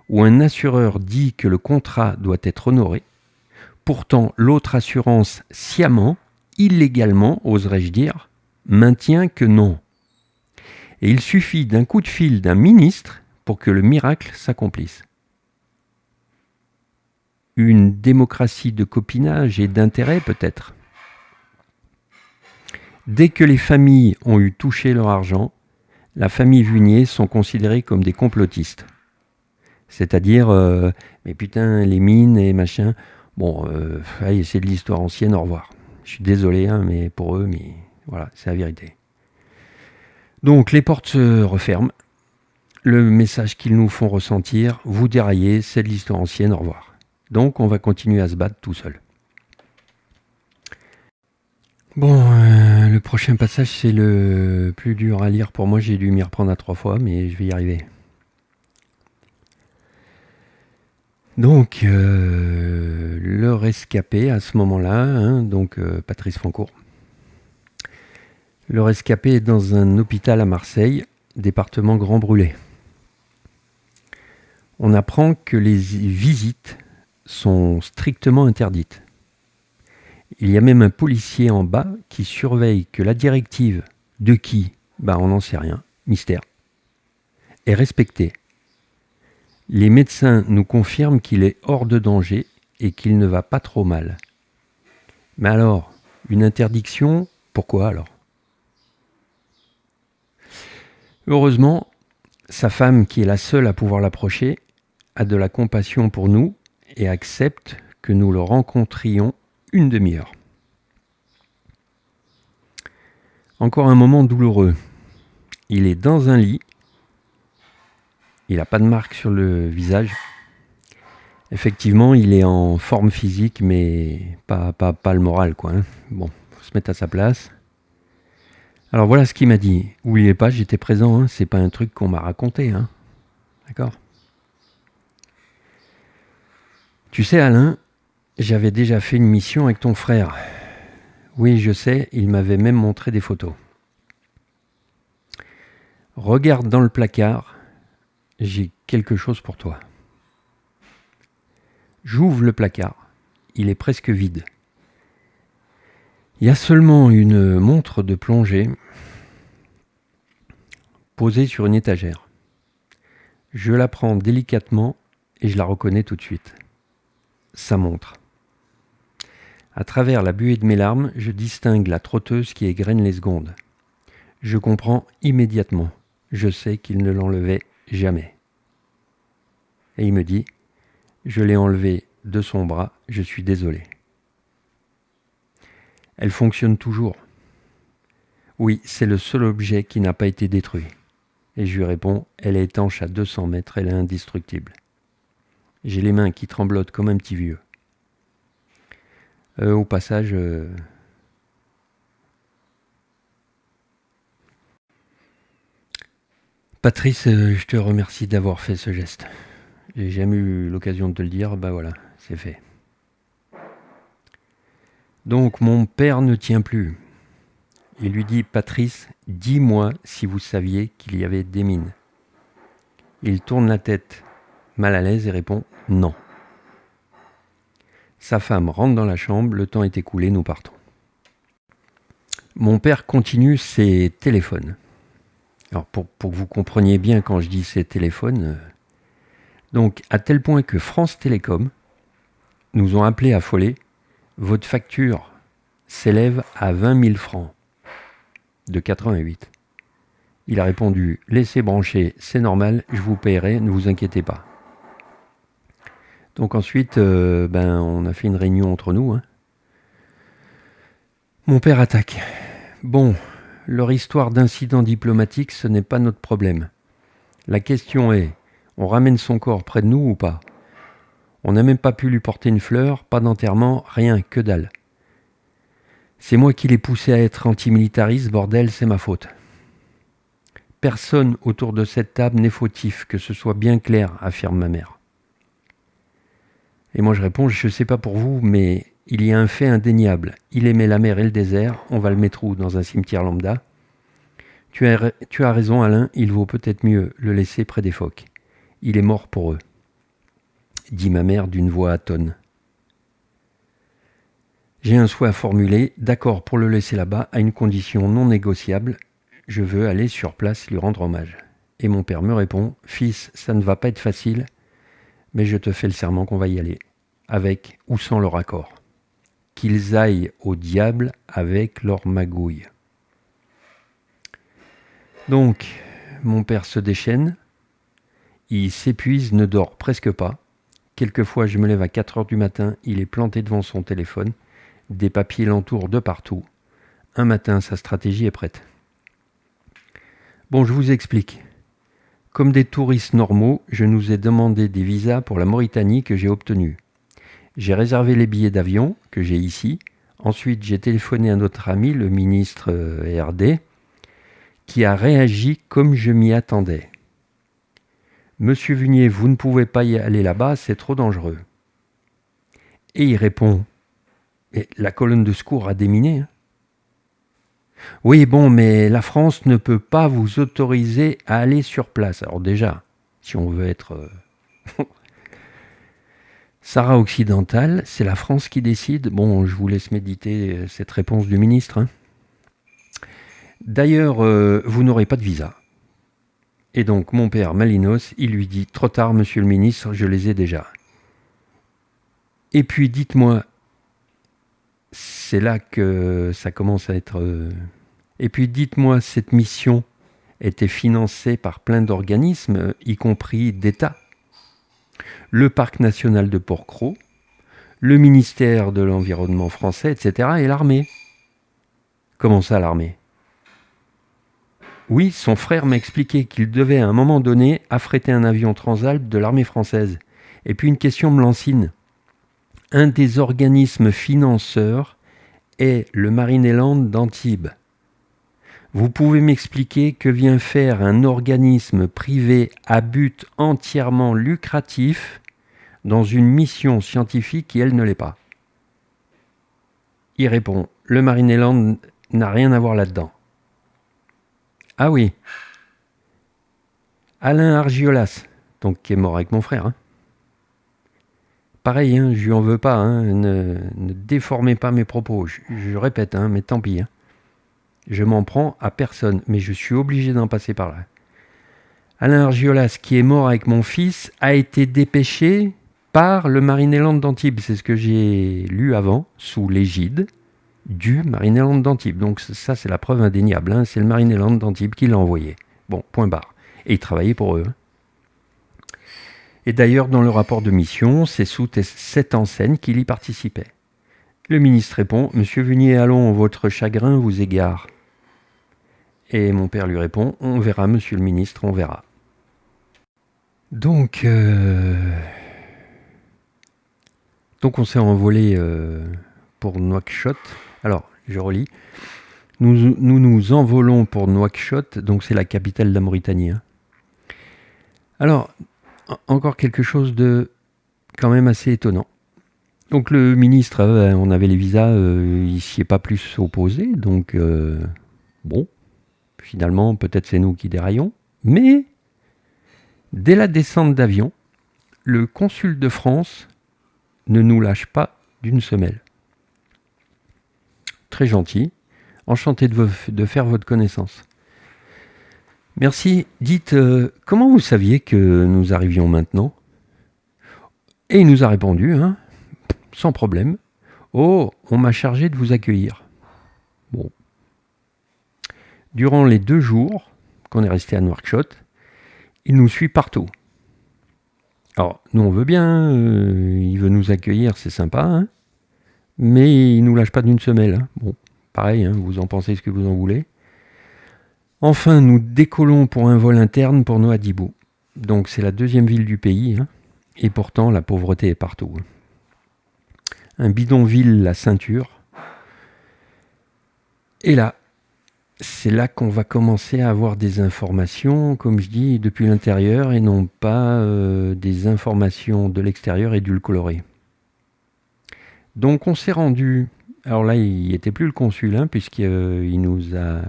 où un assureur dit que le contrat doit être honoré, pourtant l'autre assurance sciemment, illégalement, oserais-je dire, maintient que non. Et il suffit d'un coup de fil d'un ministre pour que le miracle s'accomplisse. Une démocratie de copinage et d'intérêt peut-être. Dès que les familles ont eu touché leur argent, la famille Vunier sont considérés comme des complotistes. C'est-à-dire, mais putain, les mines et machin, bon, allez, c'est de l'histoire ancienne, au revoir. Je suis désolé, hein, mais pour eux, mais voilà, c'est la vérité. Donc les portes se referment. Le message qu'ils nous font ressentir, vous déraillez, c'est de l'histoire ancienne, au revoir. Donc on va continuer à se battre tout seul. Bon, le prochain passage, c'est le plus dur à lire pour moi. J'ai dû m'y reprendre à 3 fois, mais je vais y arriver. Donc, le rescapé à ce moment-là, hein, donc Patrice Fancourt. Le rescapé est dans un hôpital à Marseille, département Grand Brûlé. On apprend que les visites sont strictement interdites. Il y a même un policier en bas qui surveille que la directive de qui, on n'en sait rien, mystère, est respectée. Les médecins nous confirment qu'il est hors de danger et qu'il ne va pas trop mal. Mais alors, une interdiction, pourquoi alors? Heureusement, sa femme, qui est la seule à pouvoir l'approcher, a de la compassion pour nous et accepte que nous le rencontrions une demi-heure. Encore un moment douloureux. Il est dans un lit. Il n'a pas de marque sur le visage. Effectivement, il est en forme physique, mais pas le moral, quoi. Hein. Bon, faut se mettre à sa place. Alors voilà ce qu'il m'a dit. Oubliez pas, j'étais présent. Hein. C'est pas un truc qu'on m'a raconté. Hein. D'accord ? Tu sais, Alain, j'avais déjà fait une mission avec ton frère. Oui, je sais, il m'avait même montré des photos. Regarde dans le placard, j'ai quelque chose pour toi. J'ouvre le placard, il est presque vide. Il y a seulement une montre de plongée posée sur une étagère. Je la prends délicatement et je la reconnais tout de suite. Sa montre. À travers la buée de mes larmes, je distingue la trotteuse qui égrène les secondes. Je comprends immédiatement. Je sais qu'il ne l'enlevait jamais. Et il me dit, je l'ai enlevée de son bras, je suis désolé. Elle fonctionne toujours. Oui, c'est le seul objet qui n'a pas été détruit. Et je lui réponds, elle est étanche à 200 mètres, elle est indestructible. J'ai les mains qui tremblotent comme un petit vieux. Au passage, Patrice, je te remercie d'avoir fait ce geste. J'ai jamais eu l'occasion de te le dire, bah voilà, c'est fait. Donc mon père ne tient plus. Il lui dit, Patrice, dis-moi si vous saviez qu'il y avait des mines. Il tourne la tête, mal à l'aise, et répond, non. Sa femme rentre dans la chambre, le temps est écoulé, nous partons. Mon père continue ses téléphones. Alors pour que vous compreniez bien quand je dis ses téléphones, donc à tel point que France Télécom nous ont appelés affolés, votre facture s'élève à 20 000 francs de 88. Il a répondu, laissez brancher, c'est normal, je vous paierai, ne vous inquiétez pas. Donc ensuite, on a fait une réunion entre nous. Hein. Mon père attaque. Bon, leur histoire d'incident diplomatique, ce n'est pas notre problème. La question est, on ramène son corps près de nous ou pas ? On n'a même pas pu lui porter une fleur, pas d'enterrement, rien, que dalle. C'est moi qui l'ai poussé à être antimilitariste, bordel, c'est ma faute. Personne autour de cette table n'est fautif, que ce soit bien clair, affirme ma mère. Et moi je réponds, je ne sais pas pour vous, mais il y a un fait indéniable. Il aimait la mer et le désert, on va le mettre où ? Dans un cimetière lambda ? Tu as raison Alain, il vaut peut-être mieux le laisser près des phoques. Il est mort pour eux, dit ma mère d'une voix atone. J'ai un souhait à formuler, d'accord pour le laisser là-bas, à une condition non négociable, je veux aller sur place lui rendre hommage. Et mon père me répond, fils, ça ne va pas être facile, mais je te fais le serment qu'on va y aller, avec ou sans leur accord. Qu'ils aillent au diable avec leur magouille. Donc, mon père se déchaîne, il s'épuise, ne dort presque pas. Quelquefois, je me lève à 4 heures du matin, il est planté devant son téléphone, des papiers l'entourent de partout. Un matin, sa stratégie est prête. Bon, je vous explique. Comme des touristes normaux, je nous ai demandé des visas pour la Mauritanie que j'ai obtenus. J'ai réservé les billets d'avion que j'ai ici. Ensuite, j'ai téléphoné à notre ami, le ministre RD, qui a réagi comme je m'y attendais. Monsieur Vunier, vous ne pouvez pas y aller là-bas, c'est trop dangereux. Et il répond, mais la colonne de secours a déminé. Hein. Oui, bon, mais la France ne peut pas vous autoriser à aller sur place. Alors déjà, si on veut être Sahara occidental, c'est la France qui décide. Bon, je vous laisse méditer cette réponse du ministre. Hein. D'ailleurs, vous n'aurez pas de visa. Et donc, mon père Malinos, il lui dit, trop tard, monsieur le ministre, je les ai déjà. Et puis, dites-moi, c'est là que ça commence à être... Et puis, dites-moi, cette mission était financée par plein d'organismes, y compris d'État. Le Parc national de Porquerolles, le ministère de l'Environnement français, etc. et l'armée. Comment ça, l'armée ? Oui, son frère m'a expliqué qu'il devait à un moment donné affréter un avion Transalp de l'armée française. Et puis une question me lancine. Un des organismes financeurs est le Marineland d'Antibes. Vous pouvez m'expliquer que vient faire un organisme privé à but entièrement lucratif dans une mission scientifique qui, elle, ne l'est pas ? Il répond, le Marineland n'a rien à voir là-dedans. Ah oui. Alain Argiolas, donc qui est mort avec mon frère. Hein. Pareil, hein, je lui en veux pas, hein, ne déformez pas mes propos. Je répète, hein, mais tant pis. Hein. Je m'en prends à personne, mais je suis obligé d'en passer par là. Alain Argiolas, qui est mort avec mon fils, a été dépêché par le Marineland d'Antibes. C'est ce que j'ai lu avant, sous l'égide du Marineland d'Antibes. Donc ça, c'est la preuve indéniable. Hein. C'est le Marineland d'Antibes qui l'a envoyé. Bon, point barre. Et il travaillait pour eux. Et d'ailleurs, dans le rapport de mission, c'est sous cette enseigne qu'il y participait. Le ministre répond: « Monsieur Vunier, allons, votre chagrin vous égare. » Et mon père lui répond: « On verra, monsieur le ministre, on verra. » Donc on s'est envolé pour Nouakchott. Alors, je relis. Nous envolons pour Nouakchott, donc c'est la capitale de la Mauritanie. Hein. Alors, encore quelque chose de quand même assez étonnant. Donc le ministre, on avait les visas, il s'y est pas plus opposé, donc bon, finalement peut-être c'est nous qui déraillons. Mais dès la descente d'avion, le consul de France ne nous lâche pas d'une semelle. Très gentil, enchanté de faire votre connaissance. Merci, dites, comment vous saviez que nous arrivions maintenant ? Et il nous a répondu, hein, sans problème. Oh, on m'a chargé de vous accueillir. Bon. Durant les 2 jours qu'on est resté à Nouakchott, il nous suit partout. Alors, nous on veut bien, il veut nous accueillir, c'est sympa, hein, mais il nous lâche pas d'une semelle. Hein. Bon, pareil, hein, vous en pensez ce que vous en voulez. Enfin, nous décollons pour un vol interne pour Nouadhibou. Donc c'est la 2e ville du pays, hein, et pourtant la pauvreté est partout. Hein. Un bidonville, la ceinture. Et là, c'est là qu'on va commencer à avoir des informations, comme je dis, depuis l'intérieur et non pas des informations de l'extérieur édulcorées. Donc on s'est rendu, alors là il n'était plus le consul, hein, puisqu'il nous a...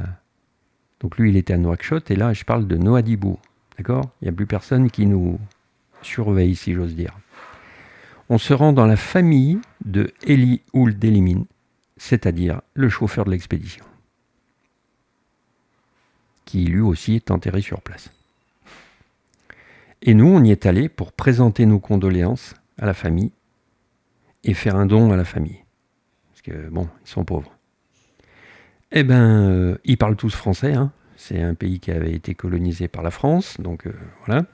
Donc lui il était à Nouakchott et là je parle de Nouadhibou, d'accord ? Il n'y a plus personne qui nous surveille, si j'ose dire. On se rend dans la famille de Eli Ould Elimine, c'est-à-dire le chauffeur de l'expédition, qui lui aussi est enterré sur place. Et nous, on y est allé pour présenter nos condoléances à la famille et faire un don à la famille. Parce que, bon, ils sont pauvres. Eh bien, ils parlent tous français. Hein. C'est un pays qui avait été colonisé par la France. Donc, voilà.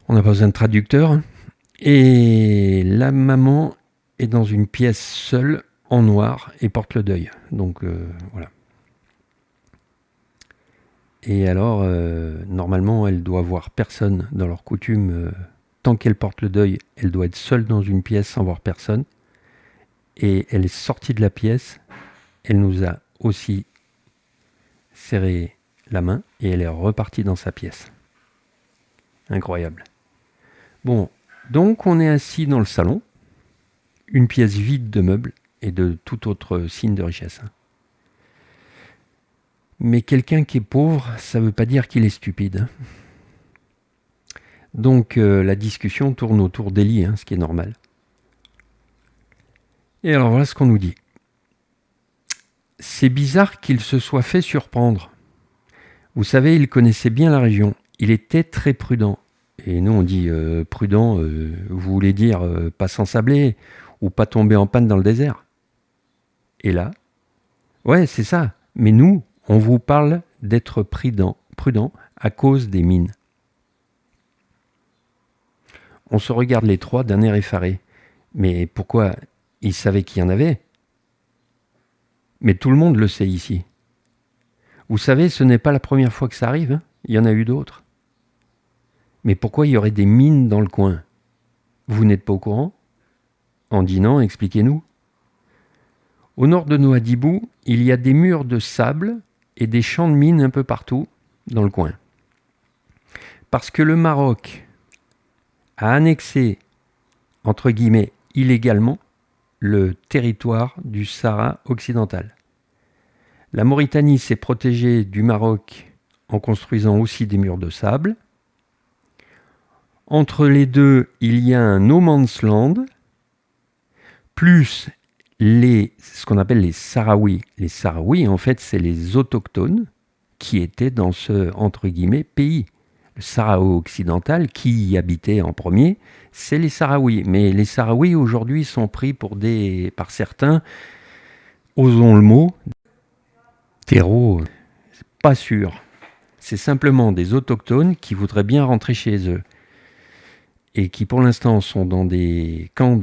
On n'a pas besoin de traducteur. Hein. Et la maman est dans une pièce seule, en noir, et porte le deuil. Donc, voilà. Et alors, normalement, elle doit voir personne dans leur coutume. Tant qu'elle porte le deuil, elle doit être seule dans une pièce sans voir personne. Et elle est sortie de la pièce. Elle nous a aussi serré la main et elle est repartie dans sa pièce. Incroyable. Bon, donc on est assis dans le salon, une pièce vide de meubles et de tout autre signe de richesse. Mais quelqu'un qui est pauvre, ça ne veut pas dire qu'il est stupide. Donc la discussion tourne autour d'Eli, ce qui est normal. Et alors voilà ce qu'on nous dit. C'est bizarre qu'il se soit fait surprendre. Vous savez, il connaissait bien la région. Il était très prudent. Et nous, on dit prudent, vous voulez dire pas s'ensabler ou pas tomber en panne dans le désert. Et là, ouais, c'est ça. Mais nous, on vous parle d'être prudent à cause des mines. On se regarde les trois d'un air effaré. Mais pourquoi ? Ils savaient qu'il y en avait. Mais tout le monde le sait ici. Vous savez, ce n'est pas la première fois que ça arrive. Hein. Il y en a eu d'autres. Mais pourquoi il y aurait des mines dans le coin ? Vous n'êtes pas au courant ? En dit non, expliquez-nous. Au nord de Nouadhibou, il y a des murs de sable et des champs de mines un peu partout dans le coin. Parce que le Maroc a annexé, entre guillemets, illégalement, le territoire du Sahara occidental. La Mauritanie s'est protégée du Maroc en construisant aussi des murs de sable. Entre les deux, il y a un no man's land, plus ce qu'on appelle les Sahraouis. Les Sahraouis, en fait, c'est les autochtones qui étaient dans ce, entre guillemets, pays. Le Sahara occidental, qui y habitait en premier, c'est les Sahraouis. Mais les Sahraouis, aujourd'hui, sont pris par certains, osons le mot, terreaux. Pas sûr. C'est simplement des autochtones qui voudraient bien rentrer chez eux. et qui pour l'instant sont dans des camps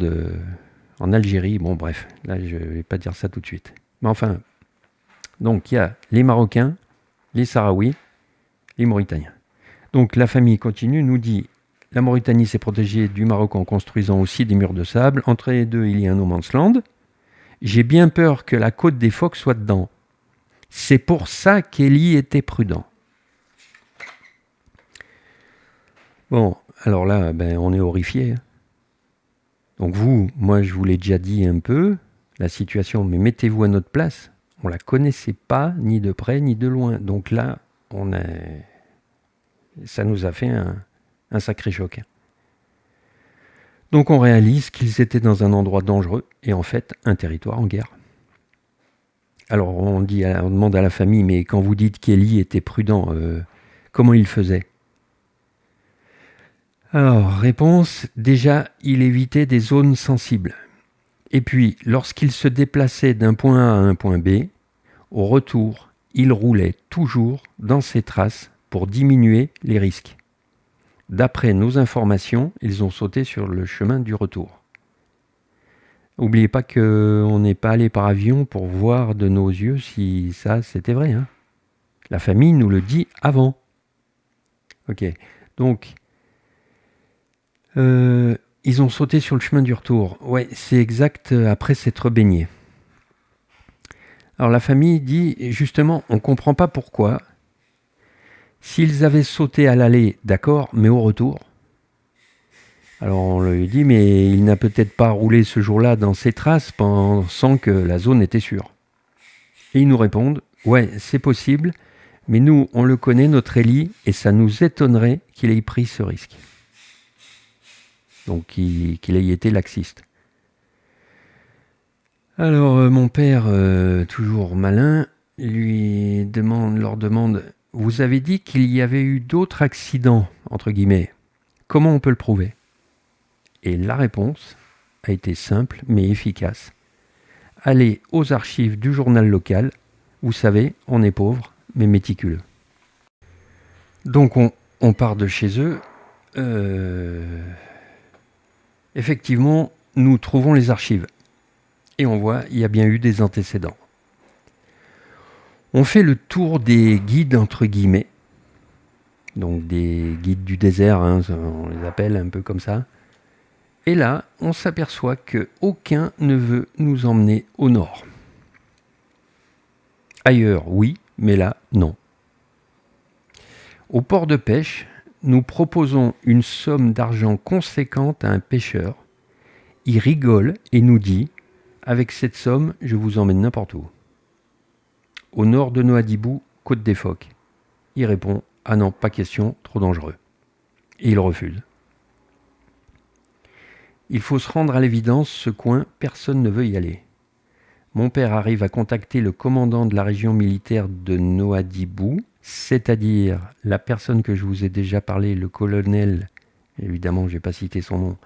en Algérie. Bon bref, là je ne vais pas dire ça tout de suite. Mais enfin, donc il y a les Marocains, les Sahraouis, les Mauritaniens. Donc la famille continue, nous dit la Mauritanie s'est protégée du Maroc en construisant aussi des murs de sable. Entre les deux, il y a un no man's land. J'ai bien peur que la côte des phoques soit dedans. C'est pour ça qu'Élie était prudent. Bon, alors là, on est horrifiés. Donc moi je vous l'ai déjà dit un peu, la situation, mais mettez-vous à notre place. On ne la connaissait pas, ni de près, ni de loin. Donc là, ça nous a fait un sacré choc. Donc on réalise qu'ils étaient dans un endroit dangereux et en fait un territoire en guerre. Alors on demande à la famille, mais quand vous dites qu'Élie était prudent, comment il faisait ? Alors, réponse, déjà, il évitait des zones sensibles. Et puis, lorsqu'il se déplaçait d'un point A à un point B, au retour, il roulait toujours dans ses traces pour diminuer les risques. D'après nos informations, ils ont sauté sur le chemin du retour. N'oubliez pas qu'on n'est pas allé par avion pour voir de nos yeux si ça c'était vrai. La famille nous le dit avant. Ok, donc ils ont sauté sur le chemin du retour. Ouais, c'est exact, après s'être baigné. Alors la famille dit, justement, on ne comprend pas pourquoi. S'ils avaient sauté à l'aller, d'accord, mais au retour. Alors on lui dit, mais il n'a peut-être pas roulé ce jour-là dans ses traces, pensant que la zone était sûre. Et ils nous répondent, ouais, c'est possible, mais nous, on le connaît, notre Élie, et ça nous étonnerait qu'il ait pris ce risque. Donc qu'il ait été laxiste. Alors mon père, toujours malin, leur demande, vous avez dit qu'il y avait eu d'autres accidents, entre guillemets. Comment on peut le prouver ? Et la réponse a été simple mais efficace. Allez aux archives du journal local. Vous savez, on est pauvre mais méticuleux. Donc on part de chez eux. Effectivement, nous trouvons les archives. Et on voit, il y a bien eu des antécédents. On fait le tour des guides, entre guillemets. Donc des guides du désert, on les appelle un peu comme ça. Et là, on s'aperçoit qu'aucun ne veut nous emmener au nord. Ailleurs, oui, mais là, non. Au port de pêche, nous proposons une somme d'argent conséquente à un pêcheur. Il rigole et nous dit « Avec cette somme, je vous emmène n'importe où. » Au nord de Nouadhibou, côte des phoques. Il répond « Ah non, pas question, trop dangereux. » Et il refuse. Il faut se rendre à l'évidence, ce coin, personne ne veut y aller. Mon père arrive à contacter le commandant de la région militaire de Nouadhibou, c'est-à-dire la personne que je vous ai déjà parlé, le colonel, évidemment je n'ai pas cité son nom,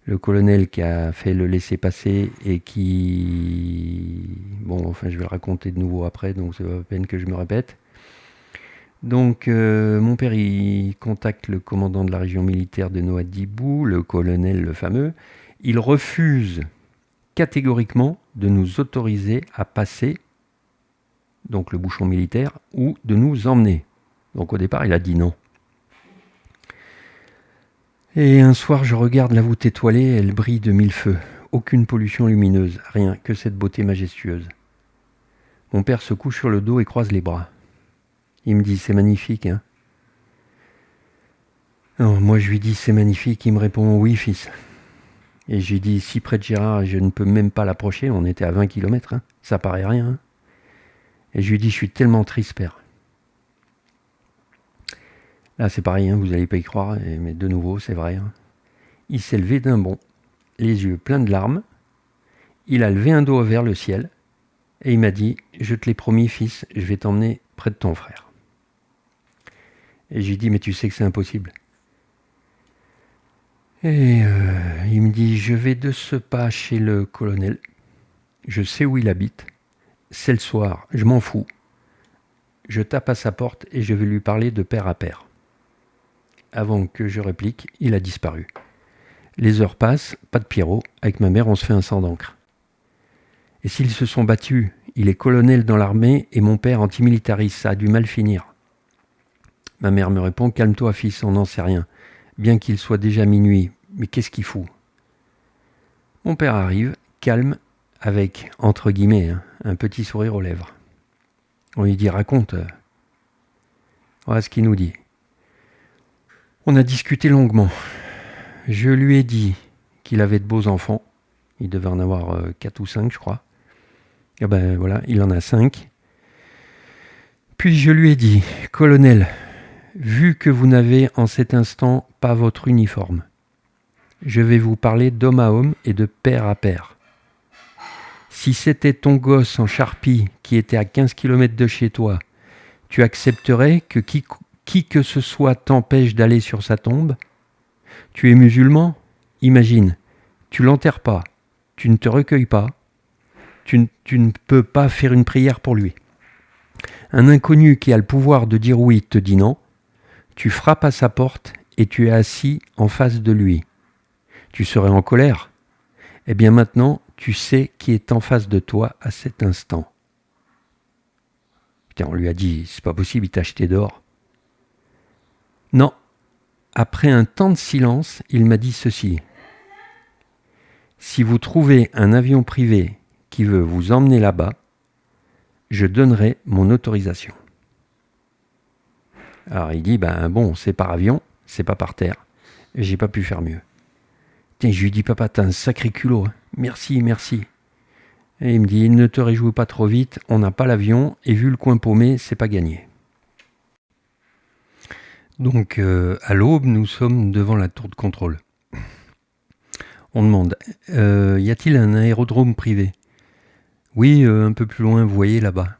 le colonel qui a fait le laisser-passer et qui... Bon, enfin je vais le raconter de nouveau après, donc c'est pas la peine que je me répète. Donc mon père il contacte le commandant de la région militaire de Nouadhibou, le colonel le fameux. Il refuse catégoriquement de nous autoriser à passer, donc le bouchon militaire, ou de nous emmener. Donc au départ il a dit non. Et un soir je regarde la voûte étoilée, elle brille de mille feux. Aucune pollution lumineuse, rien que cette beauté majestueuse. Mon père se couche sur le dos et croise les bras. Il me dit, c'est magnifique, hein. Alors, moi, je lui dis, c'est magnifique. Il me répond, oui, fils. Et je lui dis, si près de Gérard, je ne peux même pas l'approcher. On était à 20 km, hein. Ça paraît rien. Hein. Et je lui dis, je suis tellement triste, père. Là, c'est pareil, hein, vous n'allez pas y croire, mais de nouveau, c'est vrai. Hein. Il s'est levé d'un bond, les yeux pleins de larmes. Il a levé un doigt vers le ciel. Et il m'a dit, je te l'ai promis, fils, je vais t'emmener près de ton frère. Et j'ai dit, mais tu sais que c'est impossible. Et il me dit, je vais de ce pas chez le colonel. Je sais où il habite. C'est le soir, je m'en fous. Je tape à sa porte et je vais lui parler de père à père. avant que je réplique, il a disparu. Les heures passent, pas de Pierrot. Avec ma mère, on se fait un sang d'encre. Et s'ils se sont battus, il est colonel dans l'armée et mon père antimilitariste, ça a dû mal finir. Ma mère me répond, calme-toi fils, on n'en sait rien. Bien qu'il soit déjà minuit, mais qu'est-ce qu'il fout ? Mon père arrive, calme, avec, entre guillemets, un petit sourire aux lèvres. On lui dit, raconte. Voilà ce qu'il nous dit. On a discuté longuement. Je lui ai dit qu'il avait de beaux enfants. Il devait en avoir 4 ou 5, je crois. Et ben voilà, il en a 5. Puis je lui ai dit, colonel, vu que vous n'avez en cet instant pas votre uniforme, je vais vous parler d'homme à homme et de père à père. Si c'était ton gosse en charpie qui était à 15 km de chez toi, tu accepterais que qui que ce soit t'empêche d'aller sur sa tombe ? Tu es musulman ? Imagine, tu l'enterres pas, tu ne te recueilles pas, tu ne peux pas faire une prière pour lui. Un inconnu qui a le pouvoir de dire oui te dit non, tu frappes à sa porte et tu es assis en face de lui. Tu serais en colère ? Eh bien maintenant, tu sais qui est en face de toi à cet instant. Putain, on lui a dit, c'est pas possible, il t'a acheté d'or. Non. Après un temps de silence, il m'a dit ceci. Si vous trouvez un avion privé qui veut vous emmener là-bas, je donnerai mon autorisation. Alors il dit, bon, c'est par avion, c'est pas par terre. Et j'ai pas pu faire mieux. Tiens, je lui dis, papa, t'as un sacré culot. Hein. Merci, merci. Et il me dit, ne te réjouis pas trop vite, on n'a pas l'avion, et vu le coin paumé, c'est pas gagné. Donc, à l'aube, nous sommes devant la tour de contrôle. On demande, y a-t-il un aérodrome privé ? Oui, un peu plus loin, vous voyez là-bas.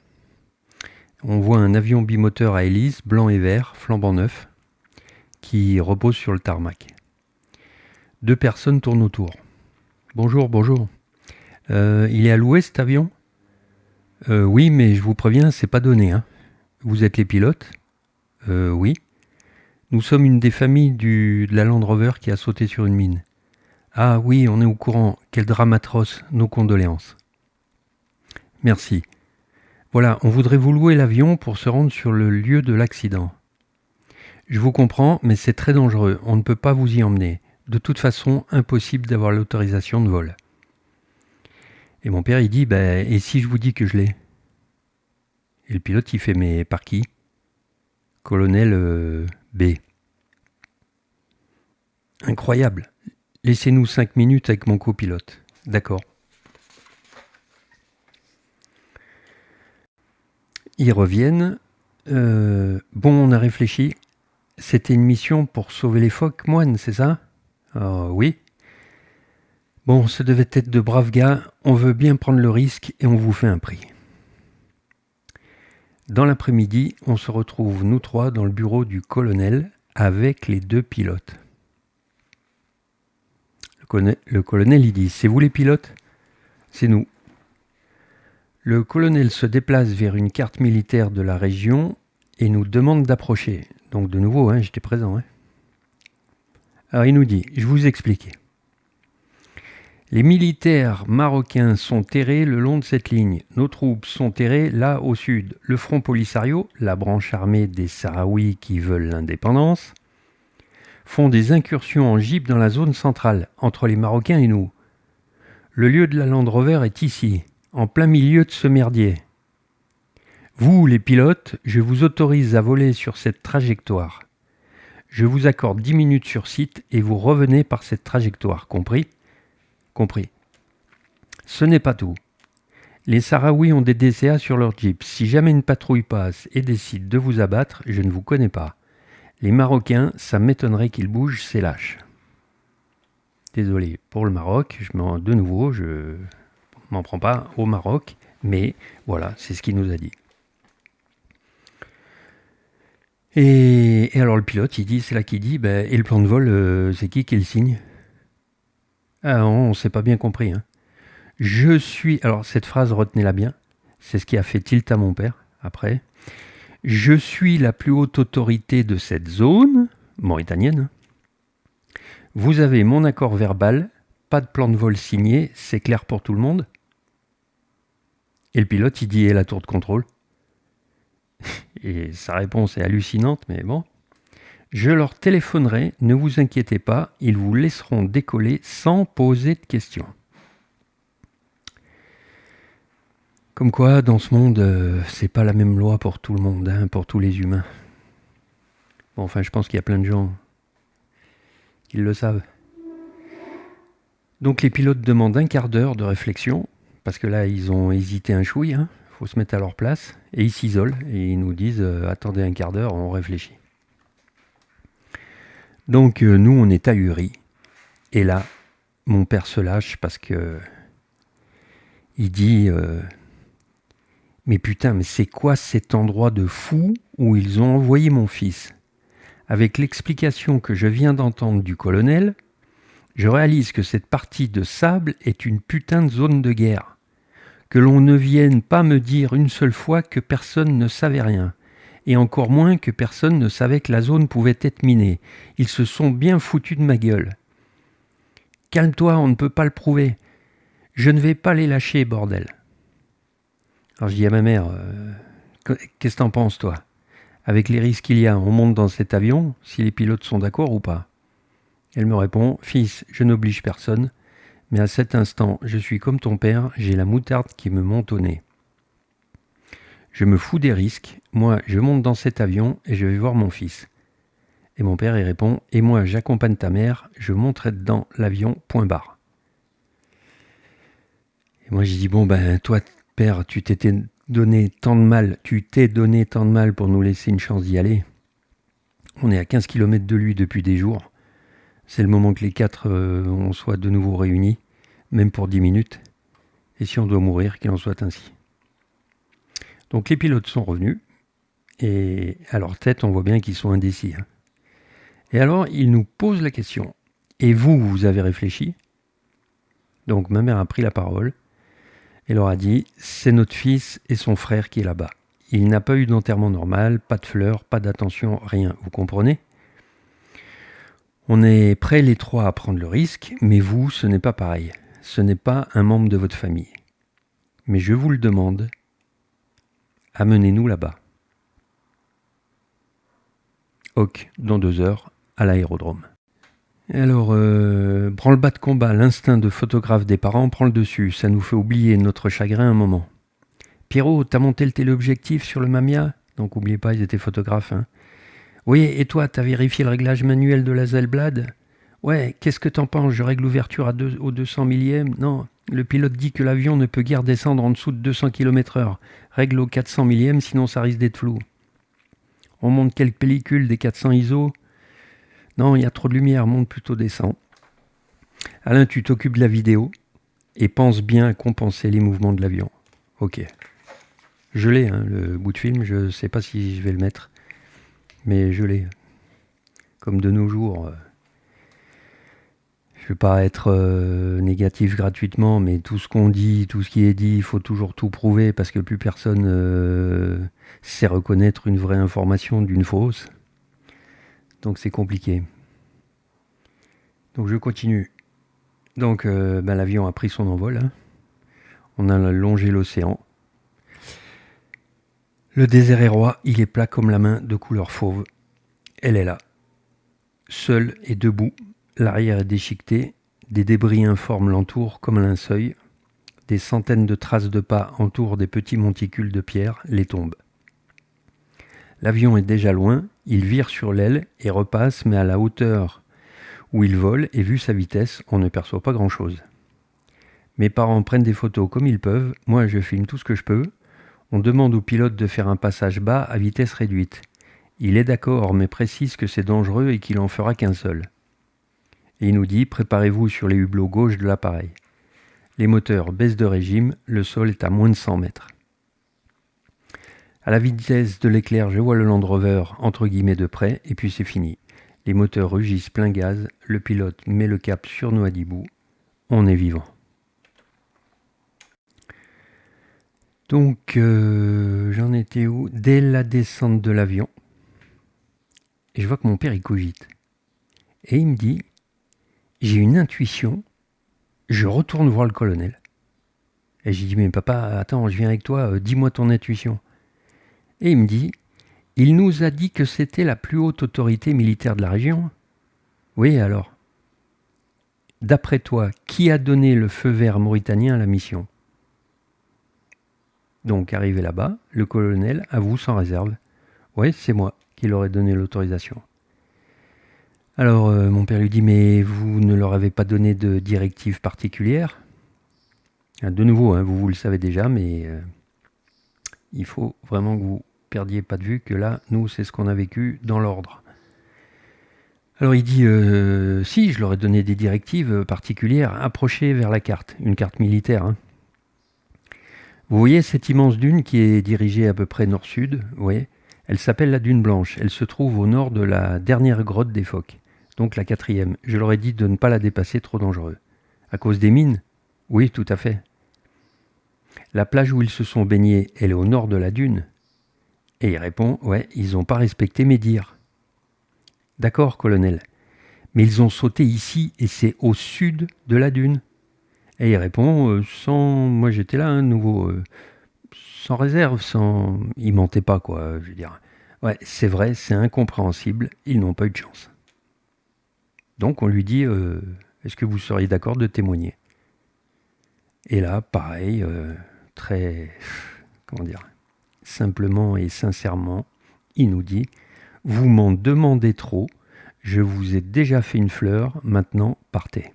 On voit un avion bimoteur à hélice, blanc et vert, flambant neuf, qui repose sur le tarmac. 2 personnes tournent autour. Bonjour, bonjour. Il est à louer cet avion ? Oui, mais je vous préviens, c'est pas donné. Hein. Vous êtes les pilotes ? Oui. Nous sommes une des familles de la Land Rover qui a sauté sur une mine. Ah oui, on est au courant. Quel drame atroce. Nos condoléances. Merci. Voilà, on voudrait vous louer l'avion pour se rendre sur le lieu de l'accident. Je vous comprends, mais c'est très dangereux. On ne peut pas vous y emmener. De toute façon, impossible d'avoir l'autorisation de vol. Et mon père, il dit, et si je vous dis que je l'ai ? Et le pilote, il fait, mais par qui ? Colonel B. Incroyable. Laissez-nous 5 minutes avec mon copilote. D'accord. Ils reviennent. On a réfléchi. C'était une mission pour sauver les phoques moines, c'est ça ? Oui. Bon, ça devait être de braves gars. On veut bien prendre le risque et on vous fait un prix. Dans l'après-midi, on se retrouve, nous 3, dans le bureau du colonel avec les 2 pilotes. Le colonel, il dit, c'est vous les pilotes ? C'est nous. Le colonel se déplace vers une carte militaire de la région et nous demande d'approcher. Donc de nouveau, j'étais présent. Alors il nous dit, je vous explique. Les militaires marocains sont terrés le long de cette ligne. Nos troupes sont terrées là au sud. Le Front Polisario, la branche armée des Sahraouis qui veulent l'indépendance, font des incursions en jeep dans la zone centrale, entre les Marocains et nous. Le lieu de la Land Rover est ici, en plein milieu de ce merdier. Vous, les pilotes, je vous autorise à voler sur cette trajectoire. Je vous accorde 10 minutes sur site et vous revenez par cette trajectoire, compris ? Compris. Ce n'est pas tout. Les Sahraouis ont des DCA sur leur Jeep. Si jamais une patrouille passe et décide de vous abattre, je ne vous connais pas. Les Marocains, ça m'étonnerait qu'ils bougent, c'est lâche. Désolé pour le Maroc, de nouveau, je m'en prends pas au Maroc, mais voilà, c'est ce qu'il nous a dit. Et alors le pilote, c'est là qu'il dit, et le plan de vol, c'est qui le signe ? Ah, on ne s'est pas bien compris. Alors cette phrase, retenez-la bien, c'est ce qui a fait tilt à mon père, après. Je suis la plus haute autorité de cette zone, mauritanienne. Vous avez mon accord verbal, pas de plan de vol signé, c'est clair pour tout le monde. Et le pilote, il dit, et la tour de contrôle? Et sa réponse est hallucinante, mais bon. Je leur téléphonerai, ne vous inquiétez pas, ils vous laisseront décoller sans poser de questions. Comme quoi, dans ce monde, c'est pas la même loi pour tout le monde, hein, pour tous les humains. Bon, enfin, je pense qu'il y a plein de gens qui le savent. Donc les pilotes demandent un quart d'heure de réflexion, parce que là, ils ont hésité un chouille, hein, faut se mettre à leur place, et ils s'isolent, et ils nous disent attendez un quart d'heure, on réfléchit. Donc nous, on est ahuris, et là, mon père se lâche parce que il dit mais putain, mais c'est quoi cet endroit de fou où ils ont envoyé mon fils? Avec l'explication que je viens d'entendre du colonel, je réalise que cette partie de sable est une putain de zone de guerre. Que l'on ne vienne pas me dire une seule fois que personne ne savait rien. Et encore moins que personne ne savait que la zone pouvait être minée. Ils se sont bien foutus de ma gueule. Calme-toi, on ne peut pas le prouver. Je ne vais pas les lâcher, bordel. Alors je dis à ma mère, qu'est-ce que t'en penses, toi? Avec les risques qu'il y a, on monte dans cet avion, si les pilotes sont d'accord ou pas? Elle me répond, fils, je n'oblige personne, mais à cet instant, je suis comme ton père, j'ai la moutarde qui me monte au nez. Je me fous des risques, moi je monte dans cet avion et je vais voir mon fils. Et mon père il répond, et moi j'accompagne ta mère, je monterai dedans l'avion, point barre. Et moi j'ai dit, bon ben toi père, tu t'es donné tant de mal pour nous laisser une chance d'y aller. On est à 15 km de lui depuis des jours. C'est le moment que les quatre on soit de nouveau réunis, même pour 10 minutes. Et si on doit mourir, qu'il en soit ainsi. Donc les pilotes sont revenus, et à leur tête, on voit bien qu'ils sont indécis. Hein. Et alors, ils nous posent la question. Et vous, vous avez réfléchi? Donc ma mère a pris la parole et leur a dit, c'est notre fils et son frère qui est là-bas. Il n'a pas eu d'enterrement normal, pas de fleurs, pas d'attention, rien. Vous comprenez? On est prêts les trois à prendre le risque, mais vous, ce n'est pas pareil. Ce n'est pas un membre de votre famille. Mais je vous le demande, amenez-nous là-bas. Ok, dans 2 heures, à l'aérodrome. Alors, branle-bas de combat, l'instinct de photographe des parents prend le dessus. Ça nous fait oublier notre chagrin un moment. Pierrot, t'as monté le téléobjectif sur le Mamiya? Donc, oubliez pas, ils étaient photographes. Hein. Oui, et toi, t'as vérifié le réglage manuel de la Zellblad? Ouais, qu'est-ce que t'en penses? Je règle l'ouverture au 200 millième? Non, le pilote dit que l'avion ne peut guère descendre en dessous de 200 km/h. Règle au 400 millième, sinon ça risque d'être flou. On monte quelques pellicules des 400 ISO? Non, il y a trop de lumière, monte plutôt des 100. Alain, tu t'occupes de la vidéo et pense bien à compenser les mouvements de l'avion. Ok. Je l'ai, hein, le bout de film, je ne sais pas si je vais le mettre, mais je l'ai. Comme de nos jours, je ne veux pas être négatif gratuitement, mais tout ce qu'on dit, tout ce qui est dit, il faut toujours tout prouver parce que plus personne sait reconnaître une vraie information d'une fausse. Donc c'est compliqué. Donc je continue. Donc l'avion a pris son envol. Hein. On a longé l'océan. Le désert est roi, il est plat comme la main de couleur fauve. Elle est là. Seule et debout, l'arrière est déchiqueté, des débris informes l'entourent comme un linceul, des centaines de traces de pas entourent des petits monticules de pierre, les tombes. L'avion est déjà loin, il vire sur l'aile et repasse, mais à la hauteur où il vole, et vu sa vitesse, on ne perçoit pas grand-chose. Mes parents prennent des photos comme ils peuvent, moi je filme tout ce que je peux. On demande au pilote de faire un passage bas à vitesse réduite. Il est d'accord, mais précise que c'est dangereux et qu'il en fera qu'un seul. Et il nous dit, préparez-vous sur les hublots gauche de l'appareil. Les moteurs baissent de régime, le sol est à moins de 100 mètres. À la vitesse de l'éclair, je vois le Land Rover entre guillemets de près, et puis c'est fini. Les moteurs rugissent plein gaz, le pilote met le cap sur Nouadhibou. On est vivant. Donc, j'en étais où? Dès la descente de l'avion, Et je vois que mon père, il cogite. Et il me dit, j'ai une intuition, je retourne voir le colonel. Et j'ai dit, mais papa, attends, je viens avec toi, dis-moi ton intuition. Et il me dit, il nous a dit que c'était la plus haute autorité militaire de la région. Oui, alors, d'après toi, qui a donné le feu vert mauritanien à la mission? Donc, arrivé là-bas, le colonel avoue sans réserve. Oui, c'est moi qui leur ai donné l'autorisation. Alors, mon père lui dit, mais vous ne leur avez pas donné de directive particulière? De nouveau, hein, vous le savez déjà, mais il faut vraiment que vous perdiez pas de vue que là, nous, c'est ce qu'on a vécu dans l'ordre. Alors il dit, si, je leur ai donné des directives particulières, approchez vers la carte, une carte militaire. Hein. Vous voyez cette immense dune qui est dirigée à peu près nord-sud? Oui. Elle s'appelle la dune blanche. Elle se trouve au nord de la dernière grotte des phoques, donc la 4e. Je leur ai dit de ne pas la dépasser, trop dangereux. À cause des mines? Oui, tout à fait. La plage où ils se sont baignés, elle est au nord de la dune. Et il répond, ouais, ils n'ont pas respecté mes dires. D'accord, colonel. Mais ils ont sauté ici et c'est au sud de la dune. Et il répond, sans... Moi j'étais là, hein, nouveau, sans réserve, sans... Il mentait pas, quoi, je veux dire. Ouais, c'est vrai, c'est incompréhensible, ils n'ont pas eu de chance. Donc on lui dit, est-ce que vous seriez d'accord de témoigner? Et là, pareil, très... Comment dire? Simplement et sincèrement, il nous dit, vous m'en demandez trop, je vous ai déjà fait une fleur, maintenant partez.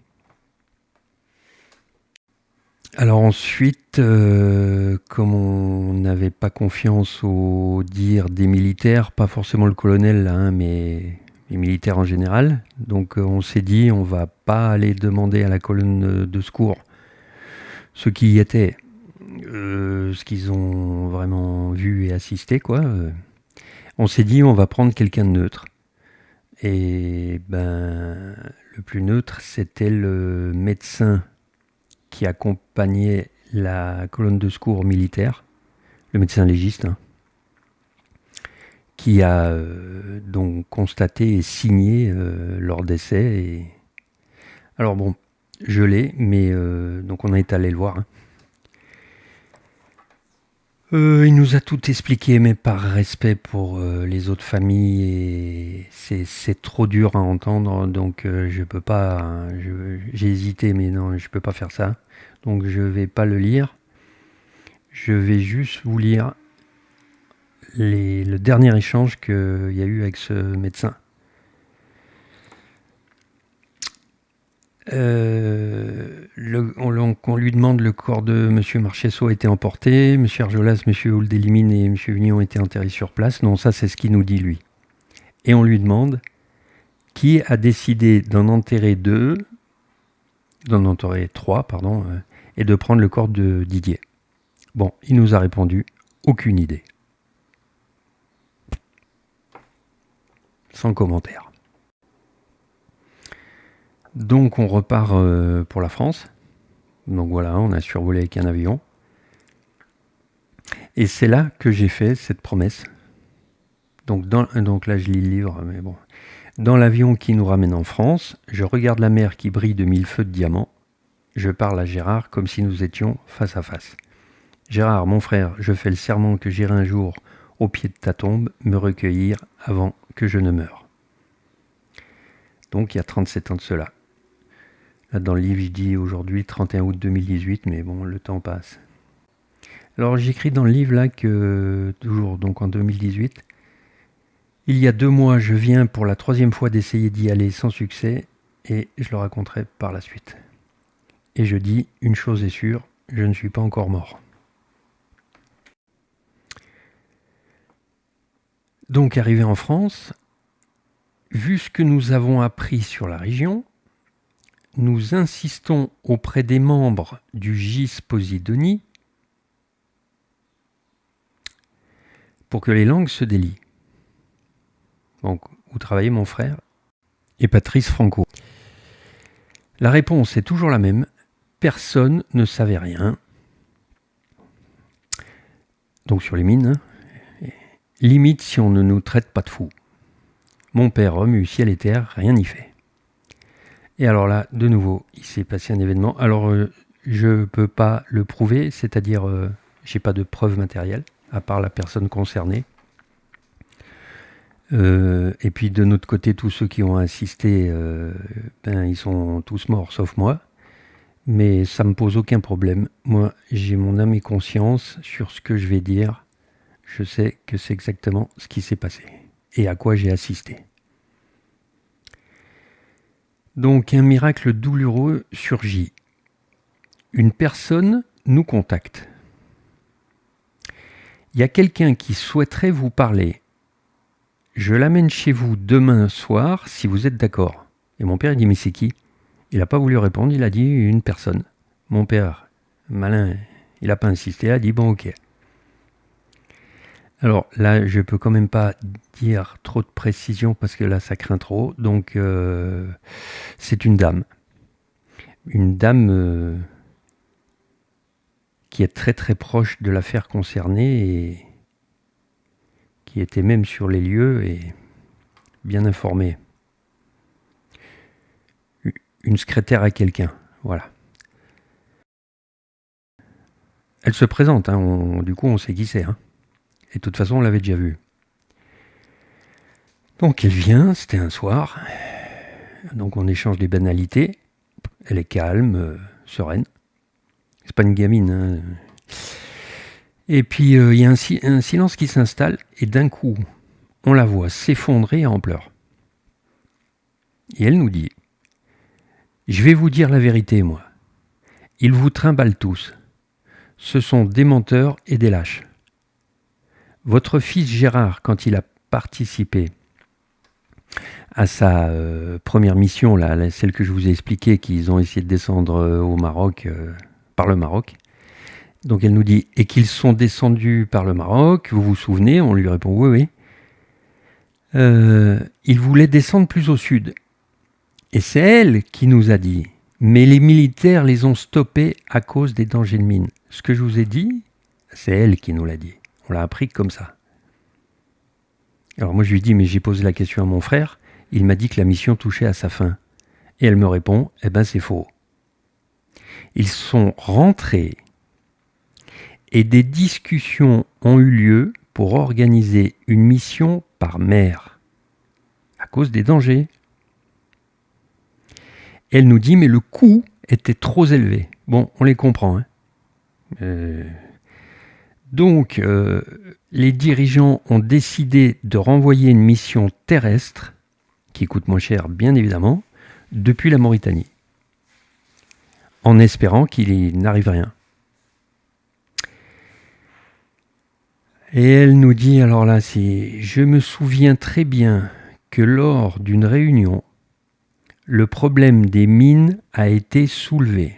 Alors ensuite, comme on n'avait pas confiance aux dires des militaires, pas forcément le colonel là, hein, mais les militaires en général, donc on s'est dit on va pas aller demander à la colonne de secours ceux qui y étaient, ce qu'ils ont vraiment vu et assisté, quoi. On s'est dit on va prendre quelqu'un de neutre. Et ben le plus neutre, c'était le médecin qui accompagnait la colonne de secours militaire, le médecin légiste, hein, qui a donc constaté et signé leur décès. Et... Alors bon, je l'ai, mais donc on est allé le voir. Hein. Il nous a tout expliqué, mais par respect pour les autres familles, et c'est trop dur à entendre, donc je peux pas. Hein, j'ai hésité, mais non, je peux pas faire ça. Donc je vais pas le lire. Je vais juste vous lire le dernier échange qu'il y a eu avec ce médecin. On lui demande le corps de M. Marchesso a été emporté, M. Arjolas, M. Ouldelimine et M. Vignon ont été enterrés sur place. Non, ça c'est ce qu'il nous dit lui. Et on lui demande qui a décidé d'en enterrer trois, pardon, et de prendre le corps de Didier. Bon, il nous a répondu, aucune idée. Sans commentaire. Donc on repart pour la France. Donc voilà, on a survolé avec un avion. Et c'est là que j'ai fait cette promesse. Donc là je lis le livre, mais bon. Dans l'avion qui nous ramène en France, je regarde la mer qui brille de mille feux de diamants. Je parle à Gérard comme si nous étions face à face. Gérard, mon frère, je fais le serment que j'irai un jour au pied de ta tombe me recueillir avant que je ne meure. Donc il y a 37 ans de cela. Là dans le livre je dis aujourd'hui 31 août 2018, mais bon, le temps passe. Alors j'écris dans le livre là que, toujours donc en 2018, il y a 2 mois je viens pour la 3e fois d'essayer d'y aller sans succès, et je le raconterai par la suite. Et je dis, une chose est sûre, je ne suis pas encore mort. Donc arrivé en France, vu ce que nous avons appris sur la région, nous insistons auprès des membres du GIS Posidonie pour que les langues se délient. Donc, où travaillait mon frère et Patrice Franco. La réponse est toujours la même. Personne ne savait rien. Donc sur les mines, limite si on ne nous traite pas de fous. Mon père remue ciel et terre, rien n'y fait. Et alors là, de nouveau, il s'est passé un événement. Alors, je ne peux pas le prouver, c'est-à-dire, j'ai pas de preuve matérielle, à part la personne concernée. Et puis de notre côté, tous ceux qui ont assisté, ils sont tous morts, sauf moi. Mais ça me pose aucun problème. Moi, j'ai mon âme et conscience sur ce que je vais dire. Je sais que c'est exactement ce qui s'est passé et à quoi j'ai assisté. Donc, un miracle douloureux surgit. Une personne nous contacte. Il y a quelqu'un qui souhaiterait vous parler. Je l'amène chez vous demain soir si vous êtes d'accord. Et mon père il dit mais c'est qui ? Il n'a pas voulu répondre, il a dit une personne. Mon père, malin, il n'a pas insisté, il a dit bon ok. Alors là, je peux quand même pas dire trop de précision parce que là, ça craint trop. Donc, c'est une dame. Une dame qui est très très proche de l'affaire concernée et qui était même sur les lieux et bien informée. Une secrétaire à quelqu'un, voilà. Elle se présente, hein, du coup on sait qui c'est. Hein. Et de toute façon on l'avait déjà vue. Donc elle vient, c'était un soir. Donc on échange des banalités. Elle est calme, sereine. C'est pas une gamine. Hein. Et puis il y a un silence qui s'installe et d'un coup on la voit s'effondrer en pleurs. Et elle nous dit « Je vais vous dire la vérité, moi. Ils vous trimballent tous. Ce sont des menteurs et des lâches. Votre fils Gérard, quand il a participé à sa première mission, là, celle que je vous ai expliquée, qu'ils ont essayé de descendre au Maroc, par le Maroc. Donc elle nous dit, et qu'ils sont descendus par le Maroc, vous vous souvenez ? On lui répond, oui, oui. Ils voulaient descendre plus au sud. Et c'est elle qui nous a dit, mais les militaires les ont stoppés à cause des dangers de mine. Ce que je vous ai dit, c'est elle qui nous l'a dit. On l'a appris comme ça. Alors moi je lui dis, mais j'ai posé la question à mon frère, il m'a dit que la mission touchait à sa fin. Et elle me répond, eh ben c'est faux. Ils sont rentrés et des discussions ont eu lieu pour organiser une mission par mer, à cause des dangers. Elle nous dit, mais le coût était trop élevé. Bon, on les comprend. Hein. Donc, les dirigeants ont décidé de renvoyer une mission terrestre, qui coûte moins cher, bien évidemment, depuis la Mauritanie, en espérant qu'il n'arrive rien. Et elle nous dit, alors là, je me souviens très bien que lors d'une réunion, le problème des mines a été soulevé.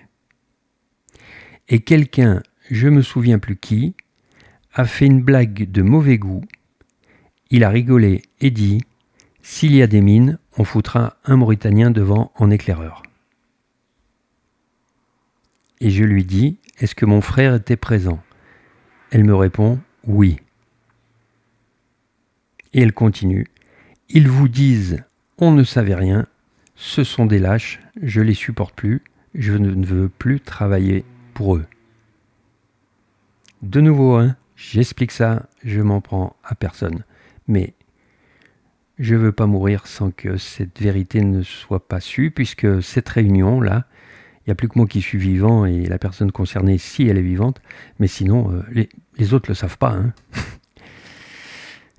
Et quelqu'un, je me souviens plus qui, a fait une blague de mauvais goût. Il a rigolé et dit « S'il y a des mines, on foutra un Mauritanien devant en éclaireur. » Et je lui dis « Est-ce que mon frère était présent ?» Elle me répond « Oui. » Et elle continue « Ils vous disent « On ne savait rien. Ce sont des lâches. Je les supporte plus. Je ne veux plus travailler pour eux. » De nouveau, hein, j'explique ça, je m'en prends à personne. Mais je ne veux pas mourir sans que cette vérité ne soit pas sue, puisque cette réunion-là, il n'y a plus que moi qui suis vivant et la personne concernée, si elle est vivante, mais sinon, les autres ne le savent pas. Hein.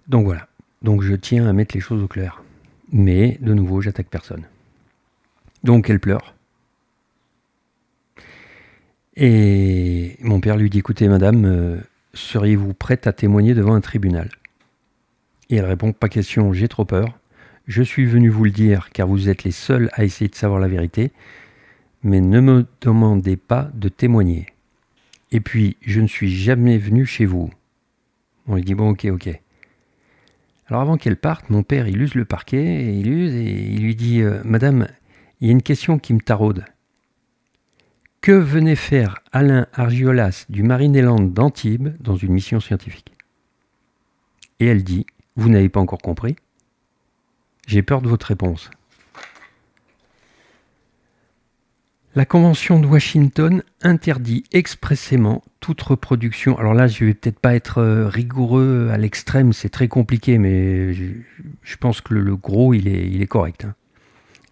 Donc voilà, donc je tiens à mettre les choses au clair. Mais, de nouveau, j'attaque personne. Donc elle pleure. Et mon père lui dit, écoutez madame, seriez-vous prête à témoigner devant un tribunal ? Et elle répond, pas question, j'ai trop peur. Je suis venu vous le dire car vous êtes les seuls à essayer de savoir la vérité, mais ne me demandez pas de témoigner. Et puis, je ne suis jamais venu chez vous. On lui dit, bon ok. Alors avant qu'elle parte, mon père il use le parquet, et il lui dit, madame, il y a une question qui me taraude. Que venait faire Alain Argiolas du Marineland d'Antibes dans une mission scientifique ? Et elle dit, vous n'avez pas encore compris ? J'ai peur de votre réponse. La Convention de Washington interdit expressément toute reproduction. Alors là, je vais peut-être pas être rigoureux à l'extrême, c'est très compliqué, mais je pense que le gros, il est correct. Hein.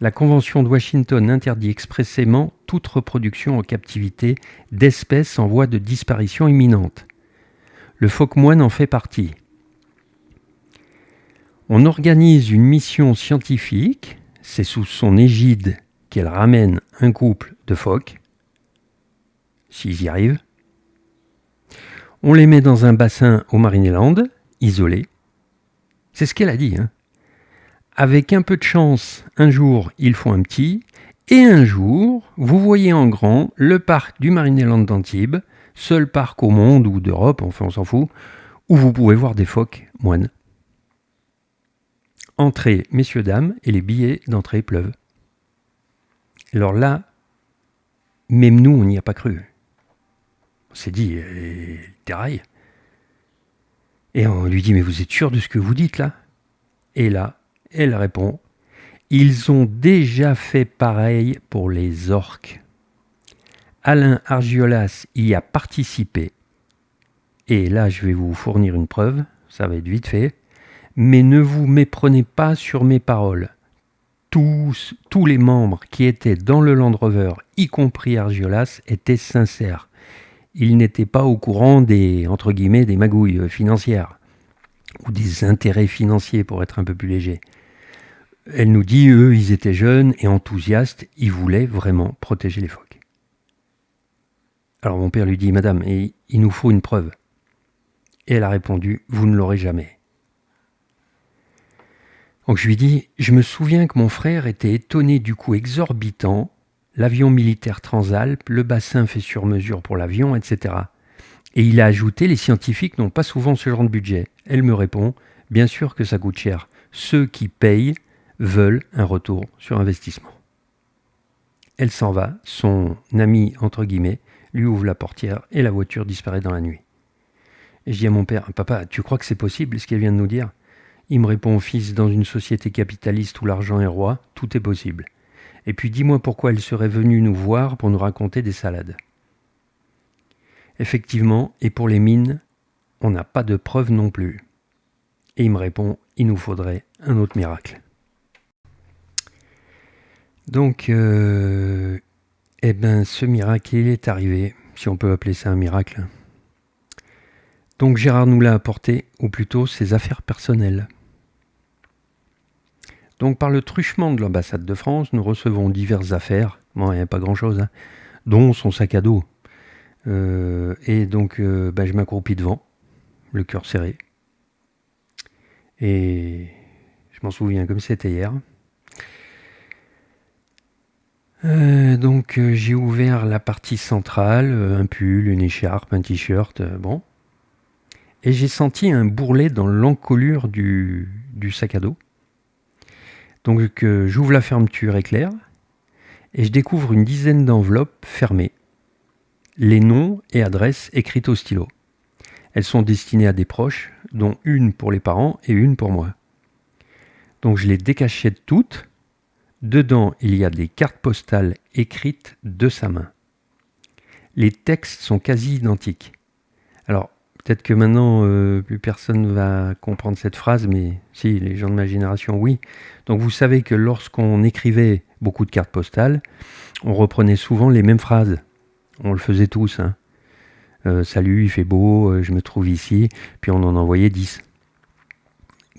La Convention de Washington interdit expressément toute reproduction en captivité d'espèces en voie de disparition imminente. Le phoque moine en fait partie. On organise une mission scientifique, c'est sous son égide qu'elle ramène un couple de phoques, s'ils y arrivent. On les met dans un bassin au Marineland, isolé. C'est ce qu'elle a dit. Hein. Avec un peu de chance, un jour, ils font un petit, et un jour, vous voyez en grand le parc du Marineland d'Antibes, seul parc au monde ou d'Europe, enfin on s'en fout, où vous pouvez voir des phoques moines. Entrée, messieurs, dames, et les billets d'entrée pleuvent. Alors là, même nous, on n'y a pas cru. On s'est dit, terraille. Et on lui dit, mais vous êtes sûr de ce que vous dites là ? Et là, elle répond, ils ont déjà fait pareil pour les orques. Alain Argiolas y a participé. Et là, je vais vous fournir une preuve, ça va être vite fait. Mais ne vous méprenez pas sur mes paroles. Tous les membres qui étaient dans le Land Rover, y compris Argiolas, étaient sincères. Ils n'étaient pas au courant des, entre guillemets, des magouilles financières ou des intérêts financiers, pour être un peu plus léger. Elle nous dit, eux, ils étaient jeunes et enthousiastes, ils voulaient vraiment protéger les phoques. Alors mon père lui dit, madame, il nous faut une preuve. Et elle a répondu, vous ne l'aurez jamais. Donc je lui dis, je me souviens que mon frère était étonné du coût exorbitant, l'avion militaire Transalp, le bassin fait sur mesure pour l'avion, etc. Et il a ajouté, les scientifiques n'ont pas souvent ce genre de budget. Elle me répond, bien sûr que ça coûte cher. Ceux qui payent veulent un retour sur investissement. Elle s'en va, son ami, entre guillemets, lui ouvre la portière et la voiture disparaît dans la nuit. Et je dis à mon père, papa, tu crois que c'est possible ce qu'elle vient de nous dire ? Il me répond, fils, dans une société capitaliste où l'argent est roi, tout est possible. Et puis dis-moi pourquoi elle serait venue nous voir pour nous raconter des salades. Effectivement, et pour les mines, on n'a pas de preuves non plus. Et il me répond, il nous faudrait un autre miracle. Donc, ce miracle, il est arrivé, si on peut appeler ça un miracle. Donc Gérard nous l'a apporté, ou plutôt ses affaires personnelles. Donc par le truchement de l'ambassade de France, nous recevons diverses affaires, bon, il n'y a pas grand-chose, hein, dont son sac à dos. Et donc je m'accroupis devant, le cœur serré. Et je m'en souviens comme c'était hier. Donc j'ai ouvert la partie centrale, un pull, une écharpe, un t-shirt, bon. Et j'ai senti un bourrelet dans l'encolure du sac à dos. Donc j'ouvre la fermeture éclair et je découvre une dizaine d'enveloppes fermées. Les noms et adresses écrites au stylo. Elles sont destinées à des proches, dont une pour les parents et une pour moi. Donc je les décachette toutes. Dedans, il y a des cartes postales écrites de sa main. Les textes sont quasi identiques. Alors, peut-être que maintenant, plus personne ne va comprendre cette phrase, mais si, les gens de ma génération, oui. Donc vous savez que lorsqu'on écrivait beaucoup de cartes postales, on reprenait souvent les mêmes phrases. On le faisait tous. Hein. Salut, il fait beau, je me trouve ici. Puis on en envoyait 10.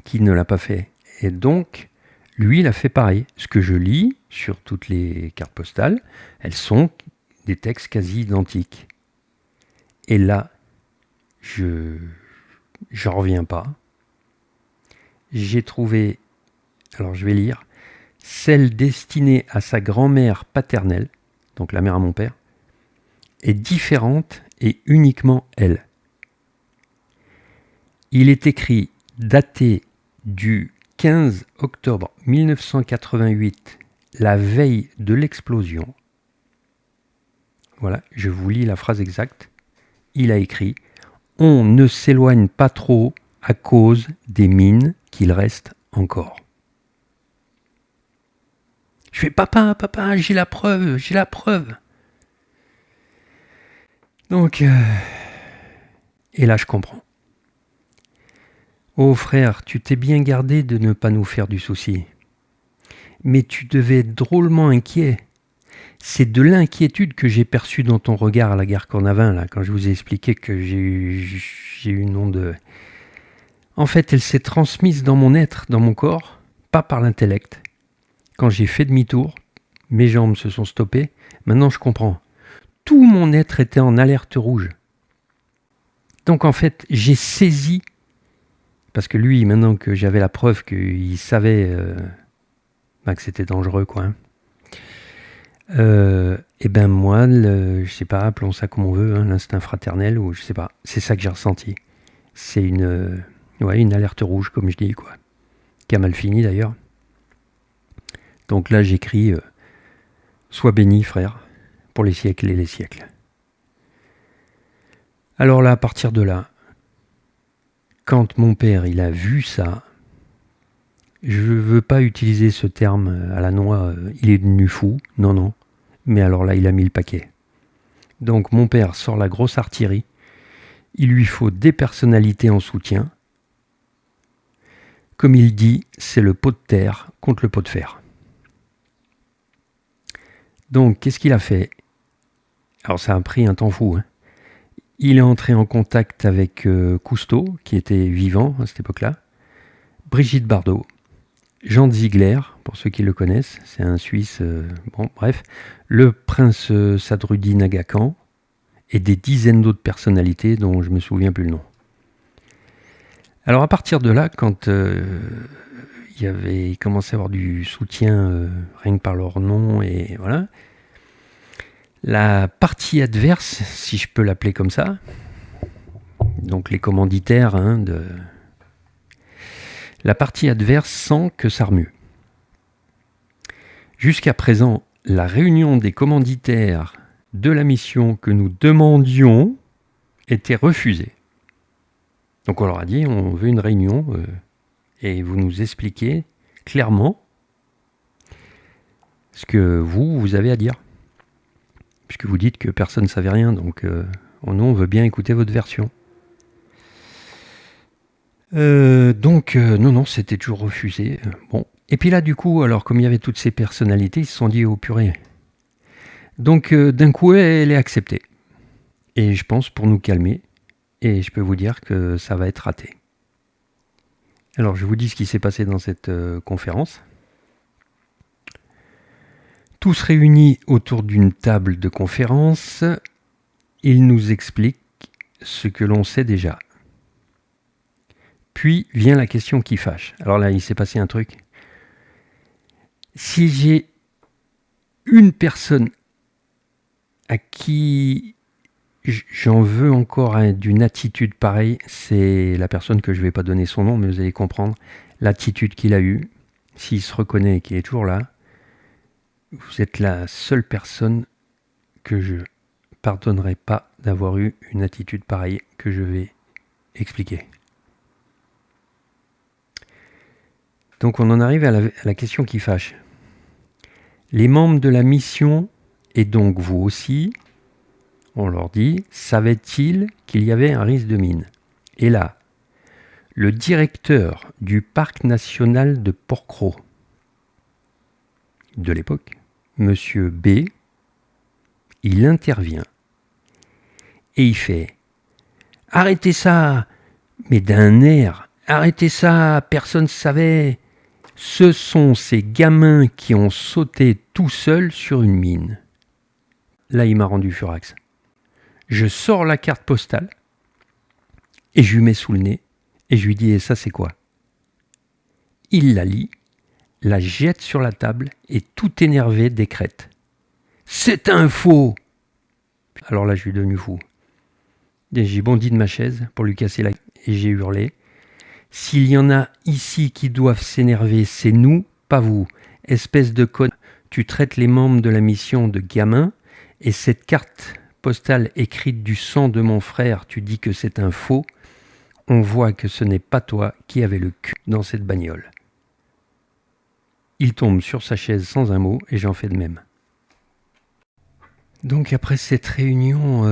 Qui ne l'a pas fait ? Et donc, lui, il a fait pareil. Ce que je lis sur toutes les cartes postales, elles sont des textes quasi identiques. Et là, j'en reviens pas. J'ai trouvé, alors je vais lire, celle destinée à sa grand-mère paternelle, donc la mère à mon père, est différente et uniquement elle. Il est écrit, daté du 15 octobre 1988, la veille de l'explosion. Voilà, je vous lis la phrase exacte. Il a écrit « On ne s'éloigne pas trop à cause des mines qu'il reste encore ». Je fais papa, j'ai la preuve. Donc, et là je comprends. Oh frère, tu t'es bien gardé de ne pas nous faire du souci. Mais tu devais être drôlement inquiet. C'est de l'inquiétude que j'ai perçue dans ton regard à la gare Cornavin, là, quand je vous ai expliqué que j'ai eu une onde. En fait, elle s'est transmise dans mon être, dans mon corps, pas par l'intellect. Quand j'ai fait demi-tour, mes jambes se sont stoppées. Maintenant, je comprends. Tout mon être était en alerte rouge. Donc, en fait, j'ai saisi, parce que lui, maintenant que j'avais la preuve qu'il savait que c'était dangereux, quoi. Et ben moi, je sais pas, appelons ça comme on veut, hein, l'instinct fraternel, ou je sais pas, c'est ça que j'ai ressenti. C'est une alerte rouge, comme je dis, quoi. Qui a mal fini d'ailleurs. Donc là, j'écris sois béni, frère, pour les siècles et les siècles. Alors là, à partir de là, quand mon père il a vu ça, je veux pas utiliser ce terme à la noix, il est devenu fou, non. Mais alors là, il a mis le paquet. Donc mon père sort la grosse artillerie, il lui faut des personnalités en soutien. Comme il dit, c'est le pot de terre contre le pot de fer. Donc, qu'est-ce qu'il a fait? Alors, ça a pris un temps fou. Hein. Il est entré en contact avec Cousteau, qui était vivant à cette époque-là, Brigitte Bardot, Jean Ziegler, pour ceux qui le connaissent, c'est un Suisse, le prince Sadruddin Aga Khan, et des dizaines d'autres personnalités dont je ne me souviens plus le nom. Alors, à partir de là, quand il commençait à avoir du soutien rien que par leur nom, et voilà, la partie adverse, si je peux l'appeler comme ça, donc les commanditaires, la partie adverse sent que ça remue. Jusqu'à présent, la réunion des commanditaires de la mission que nous demandions était refusée. Donc on leur a dit, on veut une réunion et vous nous expliquez clairement ce que vous avez à dire. Puisque vous dites que personne ne savait rien, donc nous on veut bien écouter votre version. Non, c'était toujours refusé. Bon. Et puis là, du coup, alors comme il y avait toutes ces personnalités, ils se sont dit, oh purée. Donc d'un coup, elle est acceptée. Et je pense pour nous calmer, et je peux vous dire que ça va être raté. Alors je vous dis ce qui s'est passé dans cette conférence. Tous réunis autour d'une table de conférence, ils nous expliquent ce que l'on sait déjà. Puis vient la question qui fâche. Alors là, il s'est passé un truc. Si j'ai une personne à qui j'en veux encore d'une attitude pareille, c'est la personne que je ne vais pas donner son nom, mais vous allez comprendre l'attitude qu'il a eue. S'il se reconnaît et qu'il est toujours là, vous êtes la seule personne que je pardonnerai pas d'avoir eu une attitude pareille que je vais expliquer. Donc on en arrive à la question qui fâche. Les membres de la mission, et donc vous aussi, on leur dit, savaient-ils qu'il y avait un risque de mine? Et là, le directeur du parc national de Porquerolles de l'époque, Monsieur B, il intervient et il fait « Arrêtez ça !» mais d'un air « Arrêtez ça, personne ne savait !» Ce sont ces gamins qui ont sauté tout seuls sur une mine. Là, il m'a rendu furax. Je sors la carte postale et je lui mets sous le nez et je lui dis « Et ça, c'est quoi ?» Il la lit, la jette sur la table et tout énervé décrète. « C'est un faux !» Alors là, je suis devenu fou. Et j'ai bondi de ma chaise pour lui casser la gueule et j'ai hurlé. S'il y en a ici qui doivent s'énerver, c'est nous, pas vous. Espèce de con, tu traites les membres de la mission de gamins et cette carte postale écrite du sang de mon frère, tu dis que c'est un faux. On voit que ce n'est pas toi qui avais le cul dans cette bagnole. Il tombe sur sa chaise sans un mot et j'en fais de même. Donc après cette réunion,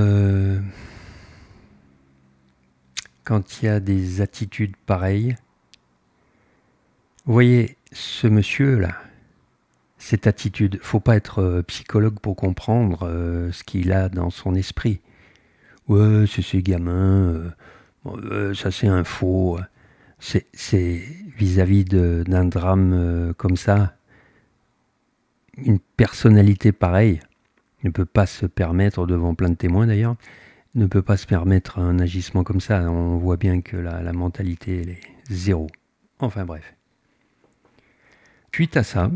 quand il y a des attitudes pareilles, vous voyez, ce monsieur-là, cette attitude, faut pas être psychologue pour comprendre ce qu'il a dans son esprit. Ouais, c'est ces gamins, ça c'est un faux. C'est vis-à-vis d'un drame comme ça, une personnalité pareille ne peut pas se permettre, devant plein de témoins d'ailleurs, ne peut pas se permettre un agissement comme ça. On voit bien que la mentalité, elle est zéro. Enfin bref. Suite à ça,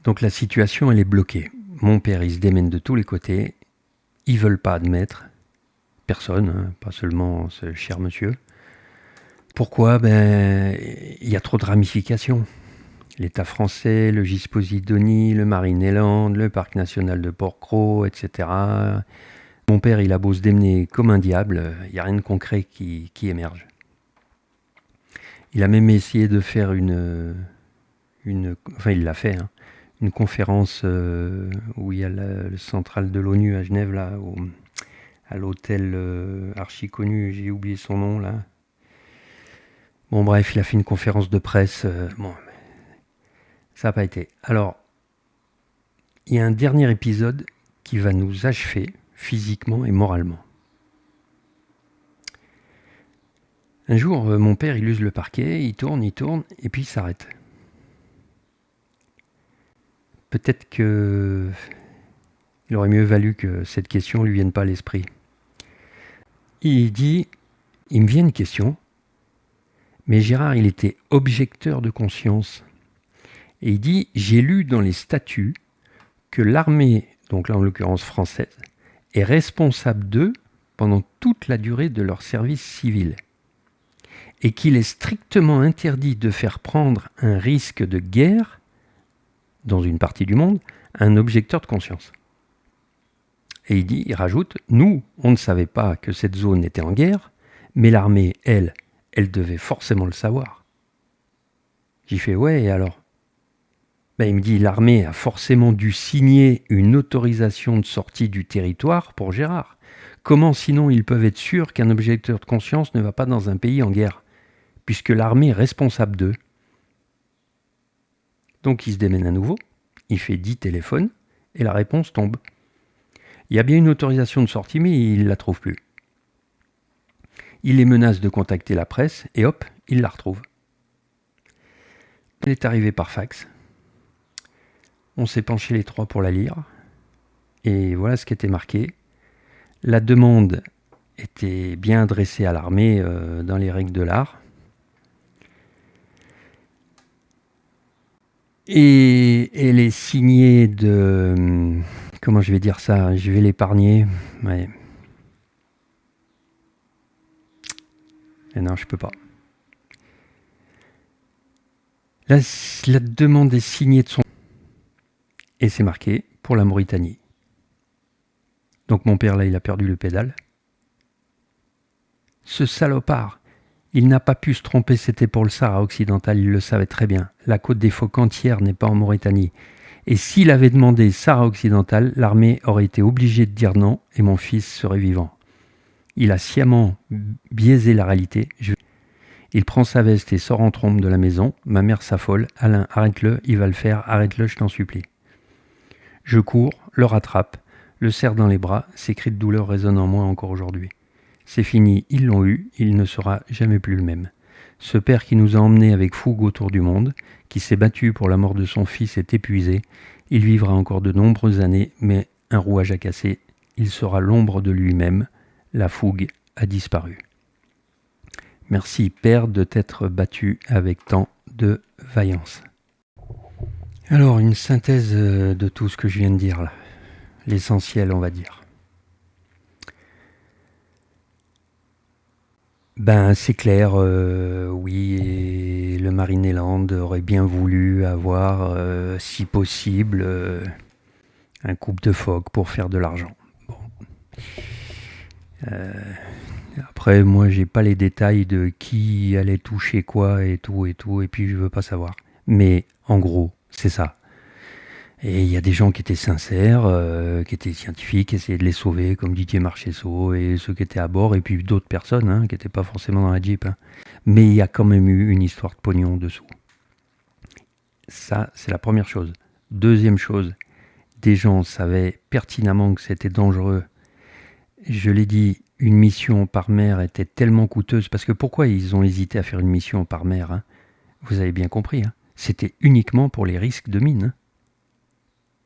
donc la situation, elle est bloquée. Mon père, il se démène de tous les côtés. Ils veulent pas admettre. Personne, hein, pas seulement ce cher monsieur. Pourquoi ? Il y a trop de ramifications. L'État français, le Gisposidonie, le Marineland, le Parc national de Port-Cros, etc. Mon père, il a beau se démener comme un diable, il n'y a rien de concret qui émerge. Il a même essayé de faire enfin il l'a fait, hein, une conférence où il y a le central de l'ONU à Genève, là, à l'hôtel archi connu, j'ai oublié son nom là. Bon bref, il a fait une conférence de presse. Ça n'a pas été. Alors, il y a un dernier épisode qui va nous achever physiquement et moralement. Un jour, mon père, il use le parquet, il tourne, et puis il s'arrête. Peut-être que il aurait mieux valu que cette question ne lui vienne pas à l'esprit. Il dit, il me vient une question, mais Gérard, il était objecteur de conscience. Et il dit, j'ai lu dans les statuts que l'armée, donc là en l'occurrence française, est responsable d'eux pendant toute la durée de leur service civil. Et qu'il est strictement interdit de faire prendre un risque de guerre, dans une partie du monde, à un objecteur de conscience. Et il rajoute, nous, on ne savait pas que cette zone était en guerre, mais l'armée, elle devait forcément le savoir. J'y fais, ouais, et alors ? Il me dit, l'armée a forcément dû signer une autorisation de sortie du territoire pour Gérard. Comment sinon ils peuvent être sûrs qu'un objecteur de conscience ne va pas dans un pays en guerre, puisque l'armée est responsable d'eux ? Donc il se démène à nouveau, il fait 10 téléphones, et la réponse tombe. Il y a bien une autorisation de sortie, mais il ne la trouve plus. Il les menace de contacter la presse, et hop, il la retrouve. Elle est arrivée par fax. On s'est penché les trois pour la lire, et voilà ce qui était marqué. La demande était bien adressée à l'armée dans les règles de l'art. Et elle est signée de... Comment je vais dire ça ? Je vais l'épargner. Ouais. Et non, je peux pas. La demande est signée de son... Et c'est marqué pour la Mauritanie. Donc mon père, là, il a perdu le pédale. Ce salopard, il n'a pas pu se tromper, c'était pour le Sahara occidental, il le savait très bien. La côte des Phoques entière n'est pas en Mauritanie. Et s'il avait demandé Sahara occidental, l'armée aurait été obligée de dire non et mon fils serait vivant. Il a sciemment biaisé la réalité. Il prend sa veste et sort en trombe de la maison. Ma mère s'affole. Alain, arrête-le, il va le faire, arrête-le, je t'en supplie. Je cours, le rattrape, le serre dans les bras, ses cris de douleur résonnent en moi encore aujourd'hui. C'est fini, ils l'ont eu, il ne sera jamais plus le même. Ce père qui nous a emmenés avec fougue autour du monde, qui s'est battu pour la mort de son fils est épuisé. Il vivra encore de nombreuses années, mais un rouage a cassé. Il sera l'ombre de lui-même. La fougue a disparu. Merci, Père, de t'être battu avec tant de vaillance. Alors, une synthèse de tout ce que je viens de dire là. L'essentiel, on va dire. C'est clair, oui, et le Marineland aurait bien voulu avoir, si possible, un couple de phoques pour faire de l'argent. Bon. Après, moi, j'ai pas les détails de qui allait toucher quoi et tout, et puis je veux pas savoir. Mais en gros, c'est ça. Et il y a des gens qui étaient sincères, qui étaient scientifiques, qui essayaient de les sauver, comme Didier Marchesso, et ceux qui étaient à bord, et puis d'autres personnes hein, qui n'étaient pas forcément dans la Jeep. Hein. Mais il y a quand même eu une histoire de pognon dessous. Ça, c'est la première chose. Deuxième chose, des gens savaient pertinemment que c'était dangereux. Je l'ai dit, une mission par mer était tellement coûteuse, parce que pourquoi ils ont hésité à faire une mission par mer hein. Vous avez bien compris, hein. C'était uniquement pour les risques de mine. Hein.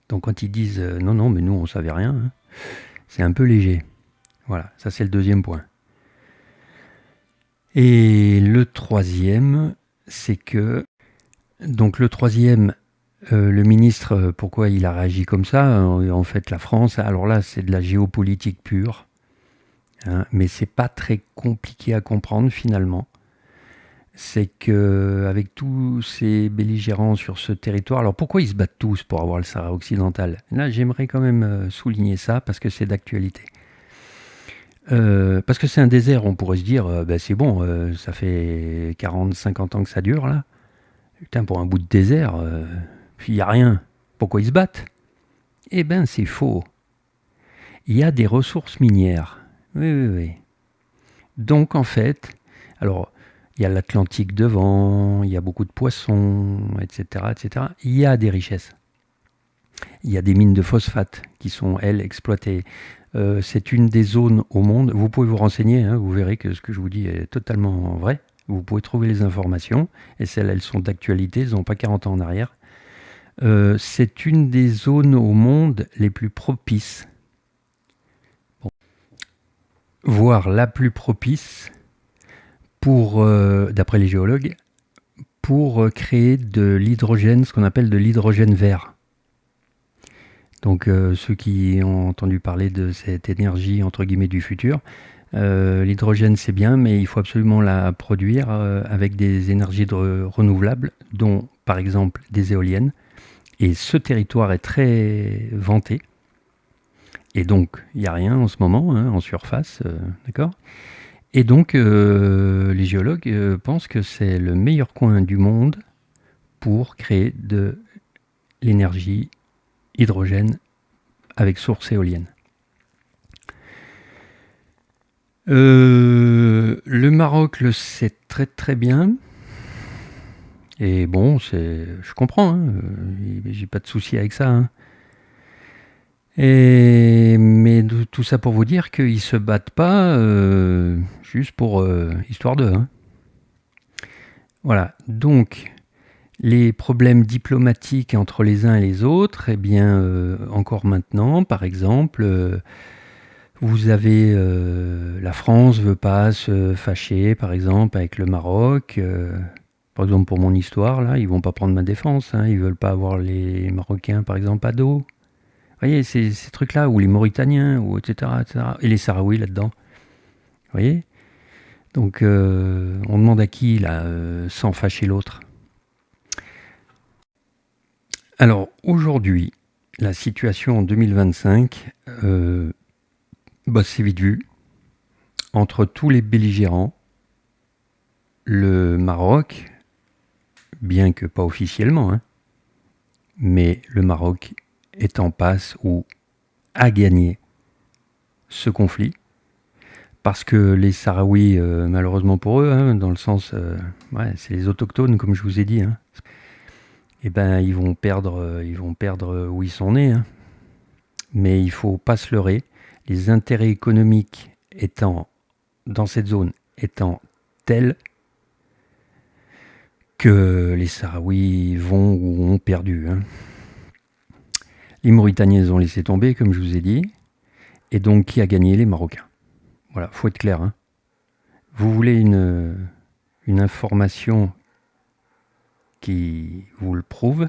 Donc quand ils disent non, non, mais nous on savait rien, hein, c'est un peu léger. Voilà, ça c'est le deuxième point. Et le troisième, c'est que donc le troisième, le ministre, pourquoi il a réagi comme ça en fait, la France, alors là, c'est de la géopolitique pure, hein, mais c'est pas très compliqué à comprendre finalement. C'est que avec tous ces belligérants sur ce territoire, alors pourquoi ils se battent tous pour avoir le Sahara occidental? Là, j'aimerais quand même souligner ça parce que c'est d'actualité. Parce que c'est un désert, on pourrait se dire, ben c'est bon, ça fait 40, 50 ans que ça dure là. Putain, pour un bout de désert, puis il n'y a rien. Pourquoi ils se battent? Eh ben, c'est faux. Il y a des ressources minières. Oui, oui, oui. Donc, en fait, alors, il y a l'Atlantique devant, il y a beaucoup de poissons, etc., etc. Il y a des richesses. Il y a des mines de phosphate qui sont, elles, exploitées. C'est une des zones au monde, vous pouvez vous renseigner, hein, vous verrez que ce que je vous dis est totalement vrai. Vous pouvez trouver les informations, et celles, elles sont d'actualité, elles n'ont pas 40 ans en arrière. C'est une des zones au monde les plus propices, bon, voire la plus propice, pour, d'après les géologues, pour créer de l'hydrogène, ce qu'on appelle de l'hydrogène vert. Donc ceux qui ont entendu parler de cette énergie entre guillemets du futur, l'hydrogène c'est bien, mais il faut absolument la produire avec des énergies renouvelables, dont par exemple des éoliennes. Et ce territoire est très vanté. Et donc il n'y a rien en ce moment hein, en surface, d'accord. Et donc les géologues pensent que c'est le meilleur coin du monde pour créer de l'énergie hydrogène avec source éolienne. Le Maroc le sait très très bien. Et bon, je comprends, hein, j'ai pas de souci avec ça. Hein. Mais tout ça pour vous dire qu'ils se battent pas juste pour histoire de. Hein. Voilà. Donc les problèmes diplomatiques entre les uns et les autres, eh bien encore maintenant, par exemple. Vous avez la France veut pas se fâcher, par exemple, avec le Maroc. Par exemple, pour mon histoire, là, ils vont pas prendre ma défense. Hein, ils veulent pas avoir les Marocains, par exemple, à dos. Vous voyez, ces trucs-là, ou les Mauritaniens, ou etc., etc. Et les Sahraouis là-dedans. Vous voyez. Donc, on demande à qui, là, sans fâcher l'autre. Alors, aujourd'hui, la situation en 2025, c'est vite vu. Entre tous les belligérants, le Maroc, bien que pas officiellement, hein, mais le Maroc est en passe ou a gagné ce conflit. Parce que les Sahraouis, malheureusement pour eux, hein, dans le sens, c'est les autochtones, comme je vous ai dit, hein, et ben ils vont perdre où ils sont nés. Hein. Mais il ne faut pas se leurrer. Les intérêts économiques étant dans cette zone étant tels que les Sahraouis vont ou ont perdu. Hein. Les Mauritaniens les ont laissé tomber, comme je vous ai dit. Et donc, qui a gagné? Les Marocains. Voilà, faut être clair. Hein. Vous voulez une information qui vous le prouve,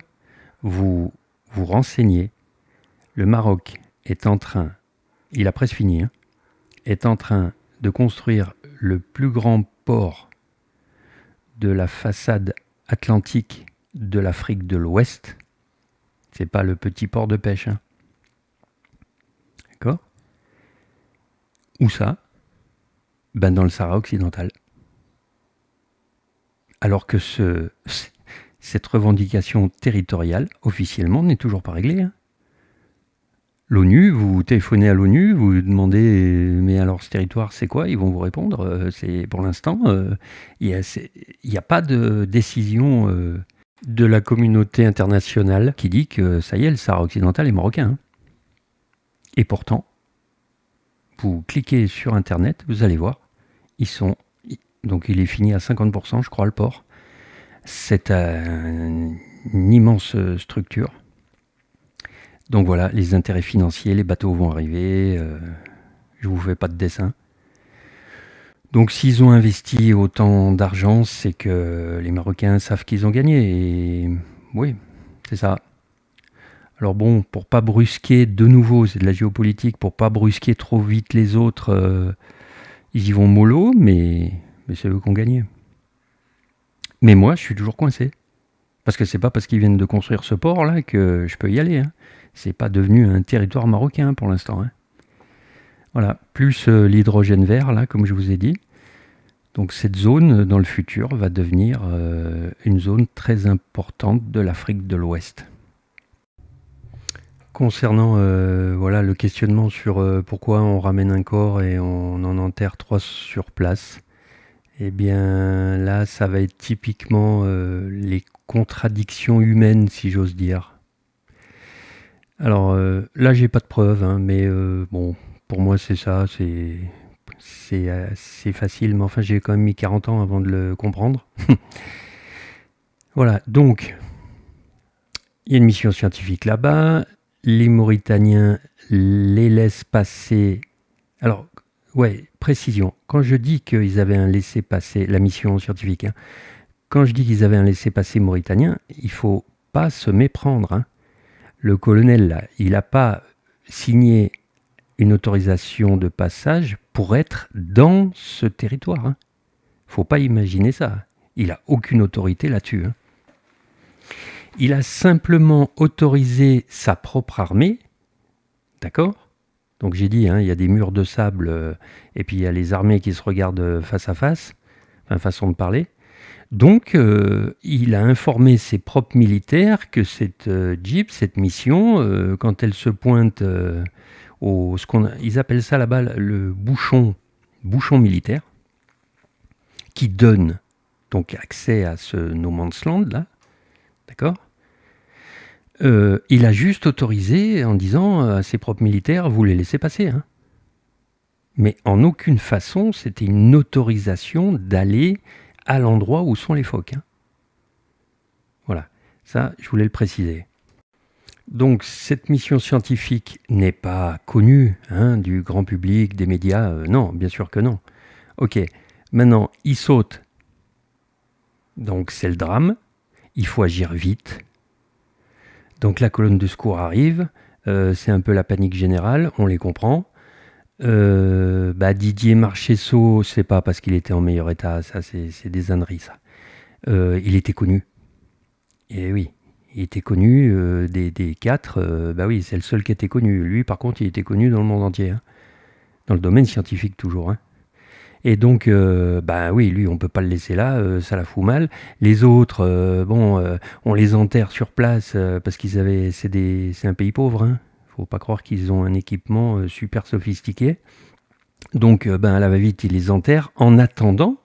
vous vous renseignez. Le Maroc est en train, il a presque fini, hein, est en train de construire le plus grand port de la façade atlantique de l'Afrique de l'Ouest. C'est pas le petit port de pêche. Hein. D'accord? Où ça? Ben dans le Sahara occidental. Alors que cette revendication territoriale, officiellement, n'est toujours pas réglée. Hein. L'ONU, vous téléphonez à l'ONU, vous demandez mais alors ce territoire c'est quoi? Ils vont vous répondre c'est pour l'instant il n'y a pas de décision de la communauté internationale qui dit que ça y est, le Sahara occidental est marocain. Hein. Et pourtant, vous cliquez sur internet, vous allez voir, donc il est fini à 50%, je crois, le port. C'est une immense structure. Donc voilà, les intérêts financiers, les bateaux vont arriver, je vous fais pas de dessin. Donc s'ils ont investi autant d'argent, c'est que les Marocains savent qu'ils ont gagné. Et oui, c'est ça. Alors bon, pour pas brusquer, de nouveau, c'est de la géopolitique, pour pas brusquer trop vite les autres, ils y vont mollo, mais c'est eux qui ont gagné. Mais moi, je suis toujours coincé. Parce que c'est pas parce qu'ils viennent de construire ce port-là que je peux y aller. Hein. C'est pas devenu un territoire marocain pour l'instant. Hein. Voilà, plus l'hydrogène vert, là, comme je vous ai dit. Donc cette zone, dans le futur, va devenir une zone très importante de l'Afrique de l'Ouest. Concernant voilà, le questionnement sur pourquoi on ramène un corps et on en enterre 3 sur place, eh bien là, ça va être typiquement les contradictions humaines, si j'ose dire. Alors là, j'ai pas de preuves, hein, mais bon, pour moi, c'est ça, c'est assez facile, mais enfin, j'ai quand même mis 40 ans avant de le comprendre. Voilà, donc, il y a une mission scientifique là-bas, les Mauritaniens les laissent passer. Alors, ouais, précision, quand je dis qu'ils avaient un laissez-passer, la mission scientifique, hein, quand je dis qu'ils avaient un laissez-passer mauritanien, il faut pas se méprendre, hein. Le colonel, là, il n'a pas signé une autorisation de passage pour être dans ce territoire. Hein. Faut pas imaginer ça. Il n'a aucune autorité là-dessus. Hein. Il a simplement autorisé sa propre armée, d'accord? Donc j'ai dit, hein, il y a des murs de sable et puis il y a les armées qui se regardent face à face, enfin façon de parler. Donc, il a informé ses propres militaires que cette Jeep, cette mission, quand elle se pointe ils appellent ça là-bas le bouchon militaire, qui donne donc accès à ce no man's land là, d'accord. Il a juste autorisé en disant à ses propres militaires, vous les laissez passer, hein. Mais en aucune façon, c'était une autorisation d'aller à l'endroit où sont les phoques. Hein. Voilà, ça, je voulais le préciser. Donc, cette mission scientifique n'est pas connue hein, du grand public, des médias. Non, bien sûr que non. Ok, maintenant, il saute. Donc, c'est le drame. Il faut agir vite. Donc, la colonne de secours arrive. C'est un peu la panique générale, on les comprend. Didier Marchesso, c'est pas parce qu'il était en meilleur état, ça c'est des âneries ça. Il était connu. Et oui, il était connu des quatre, oui, c'est le seul qui était connu. Lui par contre, il était connu dans le monde entier. Hein. Dans le domaine scientifique toujours. Hein. Et donc, oui, lui, on peut pas le laisser là, ça la fout mal. Les autres, on les enterre sur place parce c'est un pays pauvre. Hein. Faut pas croire qu'ils ont un équipement super sophistiqué. Donc, à la va-vite, ils les enterrent en attendant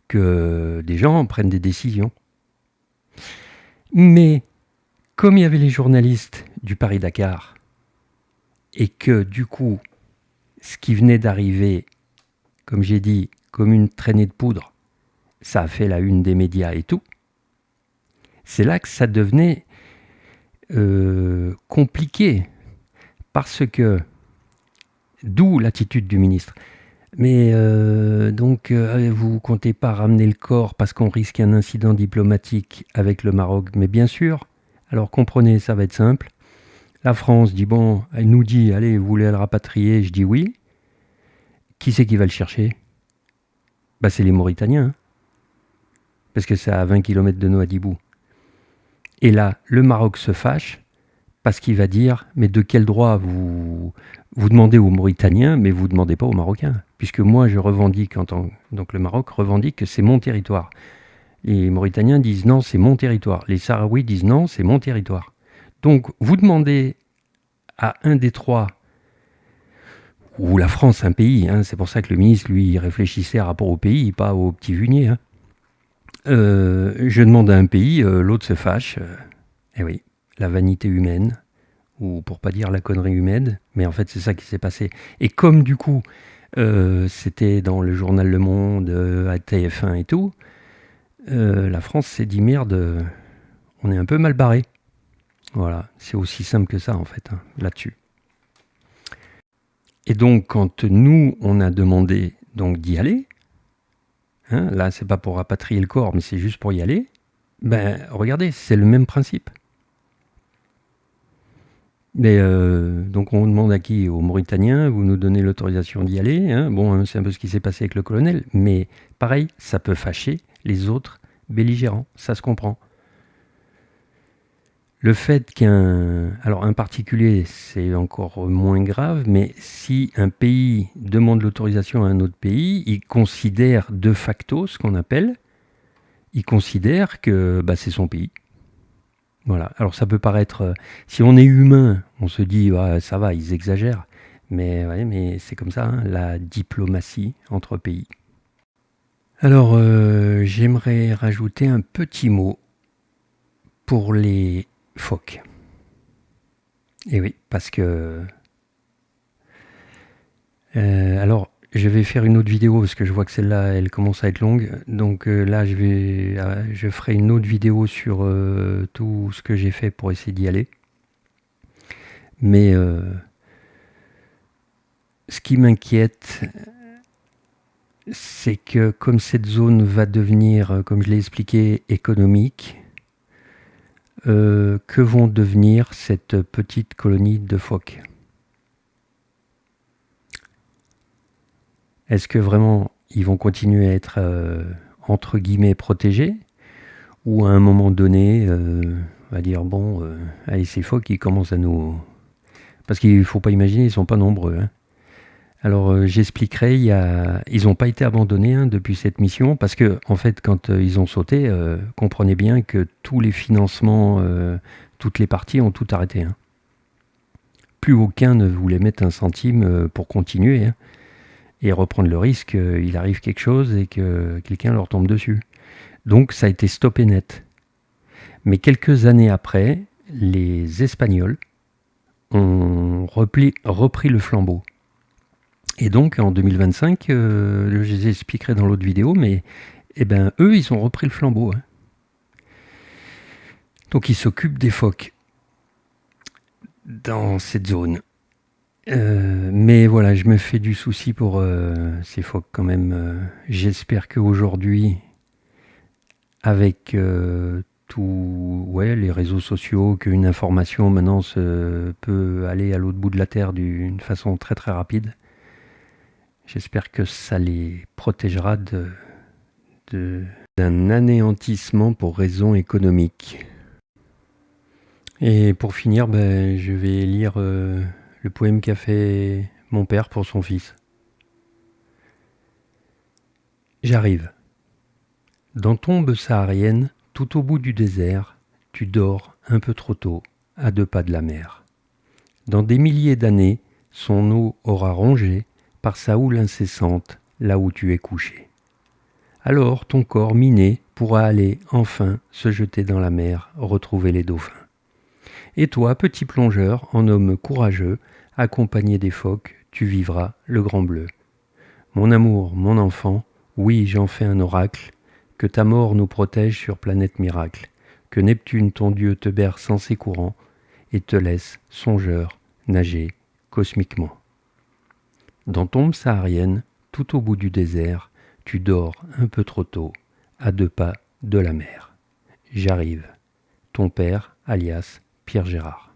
que des gens prennent des décisions. Mais, comme il y avait les journalistes du Paris-Dakar, et que du coup, ce qui venait d'arriver, comme j'ai dit, comme une traînée de poudre, ça a fait la une des médias et tout, c'est là que ça devenait compliqué. Parce que, d'où l'attitude du ministre. Mais vous comptez pas ramener le corps parce qu'on risque un incident diplomatique avec le Maroc. Mais bien sûr, alors comprenez, ça va être simple. La France dit, elle nous dit, allez, vous voulez le rapatrier? Je dis oui. Qui c'est qui va le chercher? C'est les Mauritaniens. Hein. Parce que c'est à 20 km de Nouadhibou. Et là, le Maroc se fâche parce qu'il va dire, mais de quel droit vous Vous demandez aux Mauritaniens, mais vous ne demandez pas aux Marocains. Puisque moi, je revendique, donc le Maroc revendique que c'est mon territoire. Les Mauritaniens disent non, c'est mon territoire. Les Sahraouis disent non, c'est mon territoire. Donc, vous demandez à un des trois, ou la France, un pays, hein, c'est pour ça que le ministre, lui, réfléchissait à rapport au pays, pas au petit Vunier. Hein. Je demande à un pays, l'autre se fâche. Eh oui, la vanité humaine, ou pour pas dire la connerie humaine, mais en fait c'est ça qui s'est passé. Et comme du coup, c'était dans le journal Le Monde, à TF1 et tout, la France s'est dit merde, on est un peu mal barré. Voilà, c'est aussi simple que ça en fait, hein, là-dessus. Et donc quand nous, on a demandé donc d'y aller, hein, là c'est pas pour rapatrier le corps, mais c'est juste pour y aller, ben regardez, c'est le même principe. Mais donc on demande à qui? Aux Mauritaniens, vous nous donnez l'autorisation d'y aller. Hein. Bon, c'est un peu ce qui s'est passé avec le colonel, mais pareil, ça peut fâcher les autres belligérants, ça se comprend. Le fait alors un particulier, c'est encore moins grave, mais si un pays demande l'autorisation à un autre pays, il considère de facto ce qu'on appelle, il considère que bah, c'est son pays. Voilà. Alors ça peut paraître, si on est humain, on se dit ah, ça va, ils exagèrent, mais ouais, mais c'est comme ça, hein, la diplomatie entre pays. Alors j'aimerais rajouter un petit mot pour les phoques. Et oui, parce que alors je vais faire une autre vidéo parce que je vois que celle-là elle commence à être longue, donc là je ferai une autre vidéo sur tout ce que j'ai fait pour essayer d'y aller. Mais ce qui m'inquiète, c'est que comme cette zone va devenir, comme je l'ai expliqué, économique, que vont devenir cette petite colonie de phoques? Est-ce que vraiment ils vont continuer à être entre guillemets protégés? Ou à un moment donné, on va dire bon, allez, ces phoques ils commencent à nous... Parce qu'il ne faut pas imaginer, ils ne sont pas nombreux. Hein. Alors j'expliquerai, ils n'ont pas été abandonnés hein, depuis cette mission parce que en fait quand ils ont sauté, comprenez bien que tous les financements, toutes les parties ont tout arrêté. Hein. Plus aucun ne voulait mettre un centime pour continuer hein, et reprendre le risque qu'il arrive quelque chose et que quelqu'un leur tombe dessus. Donc ça a été stoppé net. Mais quelques années après, les Espagnols ont repris le flambeau. Et donc en 2025, je les expliquerai dans l'autre vidéo, mais eh ben, eux, ils ont repris le flambeau. Hein. Donc ils s'occupent des phoques dans cette zone. Mais voilà, je me fais du souci pour ces phoques quand même. J'espère qu'aujourd'hui, avec les réseaux sociaux, qu'une information maintenant peut aller à l'autre bout de la Terre d'une façon très très rapide, j'espère que ça les protégera d'un anéantissement pour raisons économiques. Et pour finir, je vais lire le poème qu'a fait mon père pour son fils. J'arrive. Dans tombe saharienne, tout au bout du désert, tu dors un peu trop tôt, à 2 pas de la mer. Dans des milliers d'années, son eau aura rongé, par sa houle incessante, là où tu es couché. Alors ton corps miné pourra aller, enfin, se jeter dans la mer, retrouver les dauphins. Et toi, petit plongeur, en homme courageux, accompagné des phoques, tu vivras le grand bleu. Mon amour, mon enfant, oui, j'en fais un oracle, que ta mort nous protège sur planète miracle, que Neptune ton dieu te berce en ses courants, et te laisse, songeur, nager cosmiquement. Dans tombe saharienne, tout au bout du désert, tu dors un peu trop tôt, à 2 pas de la mer. J'arrive. Ton père, alias Pierre Gérard.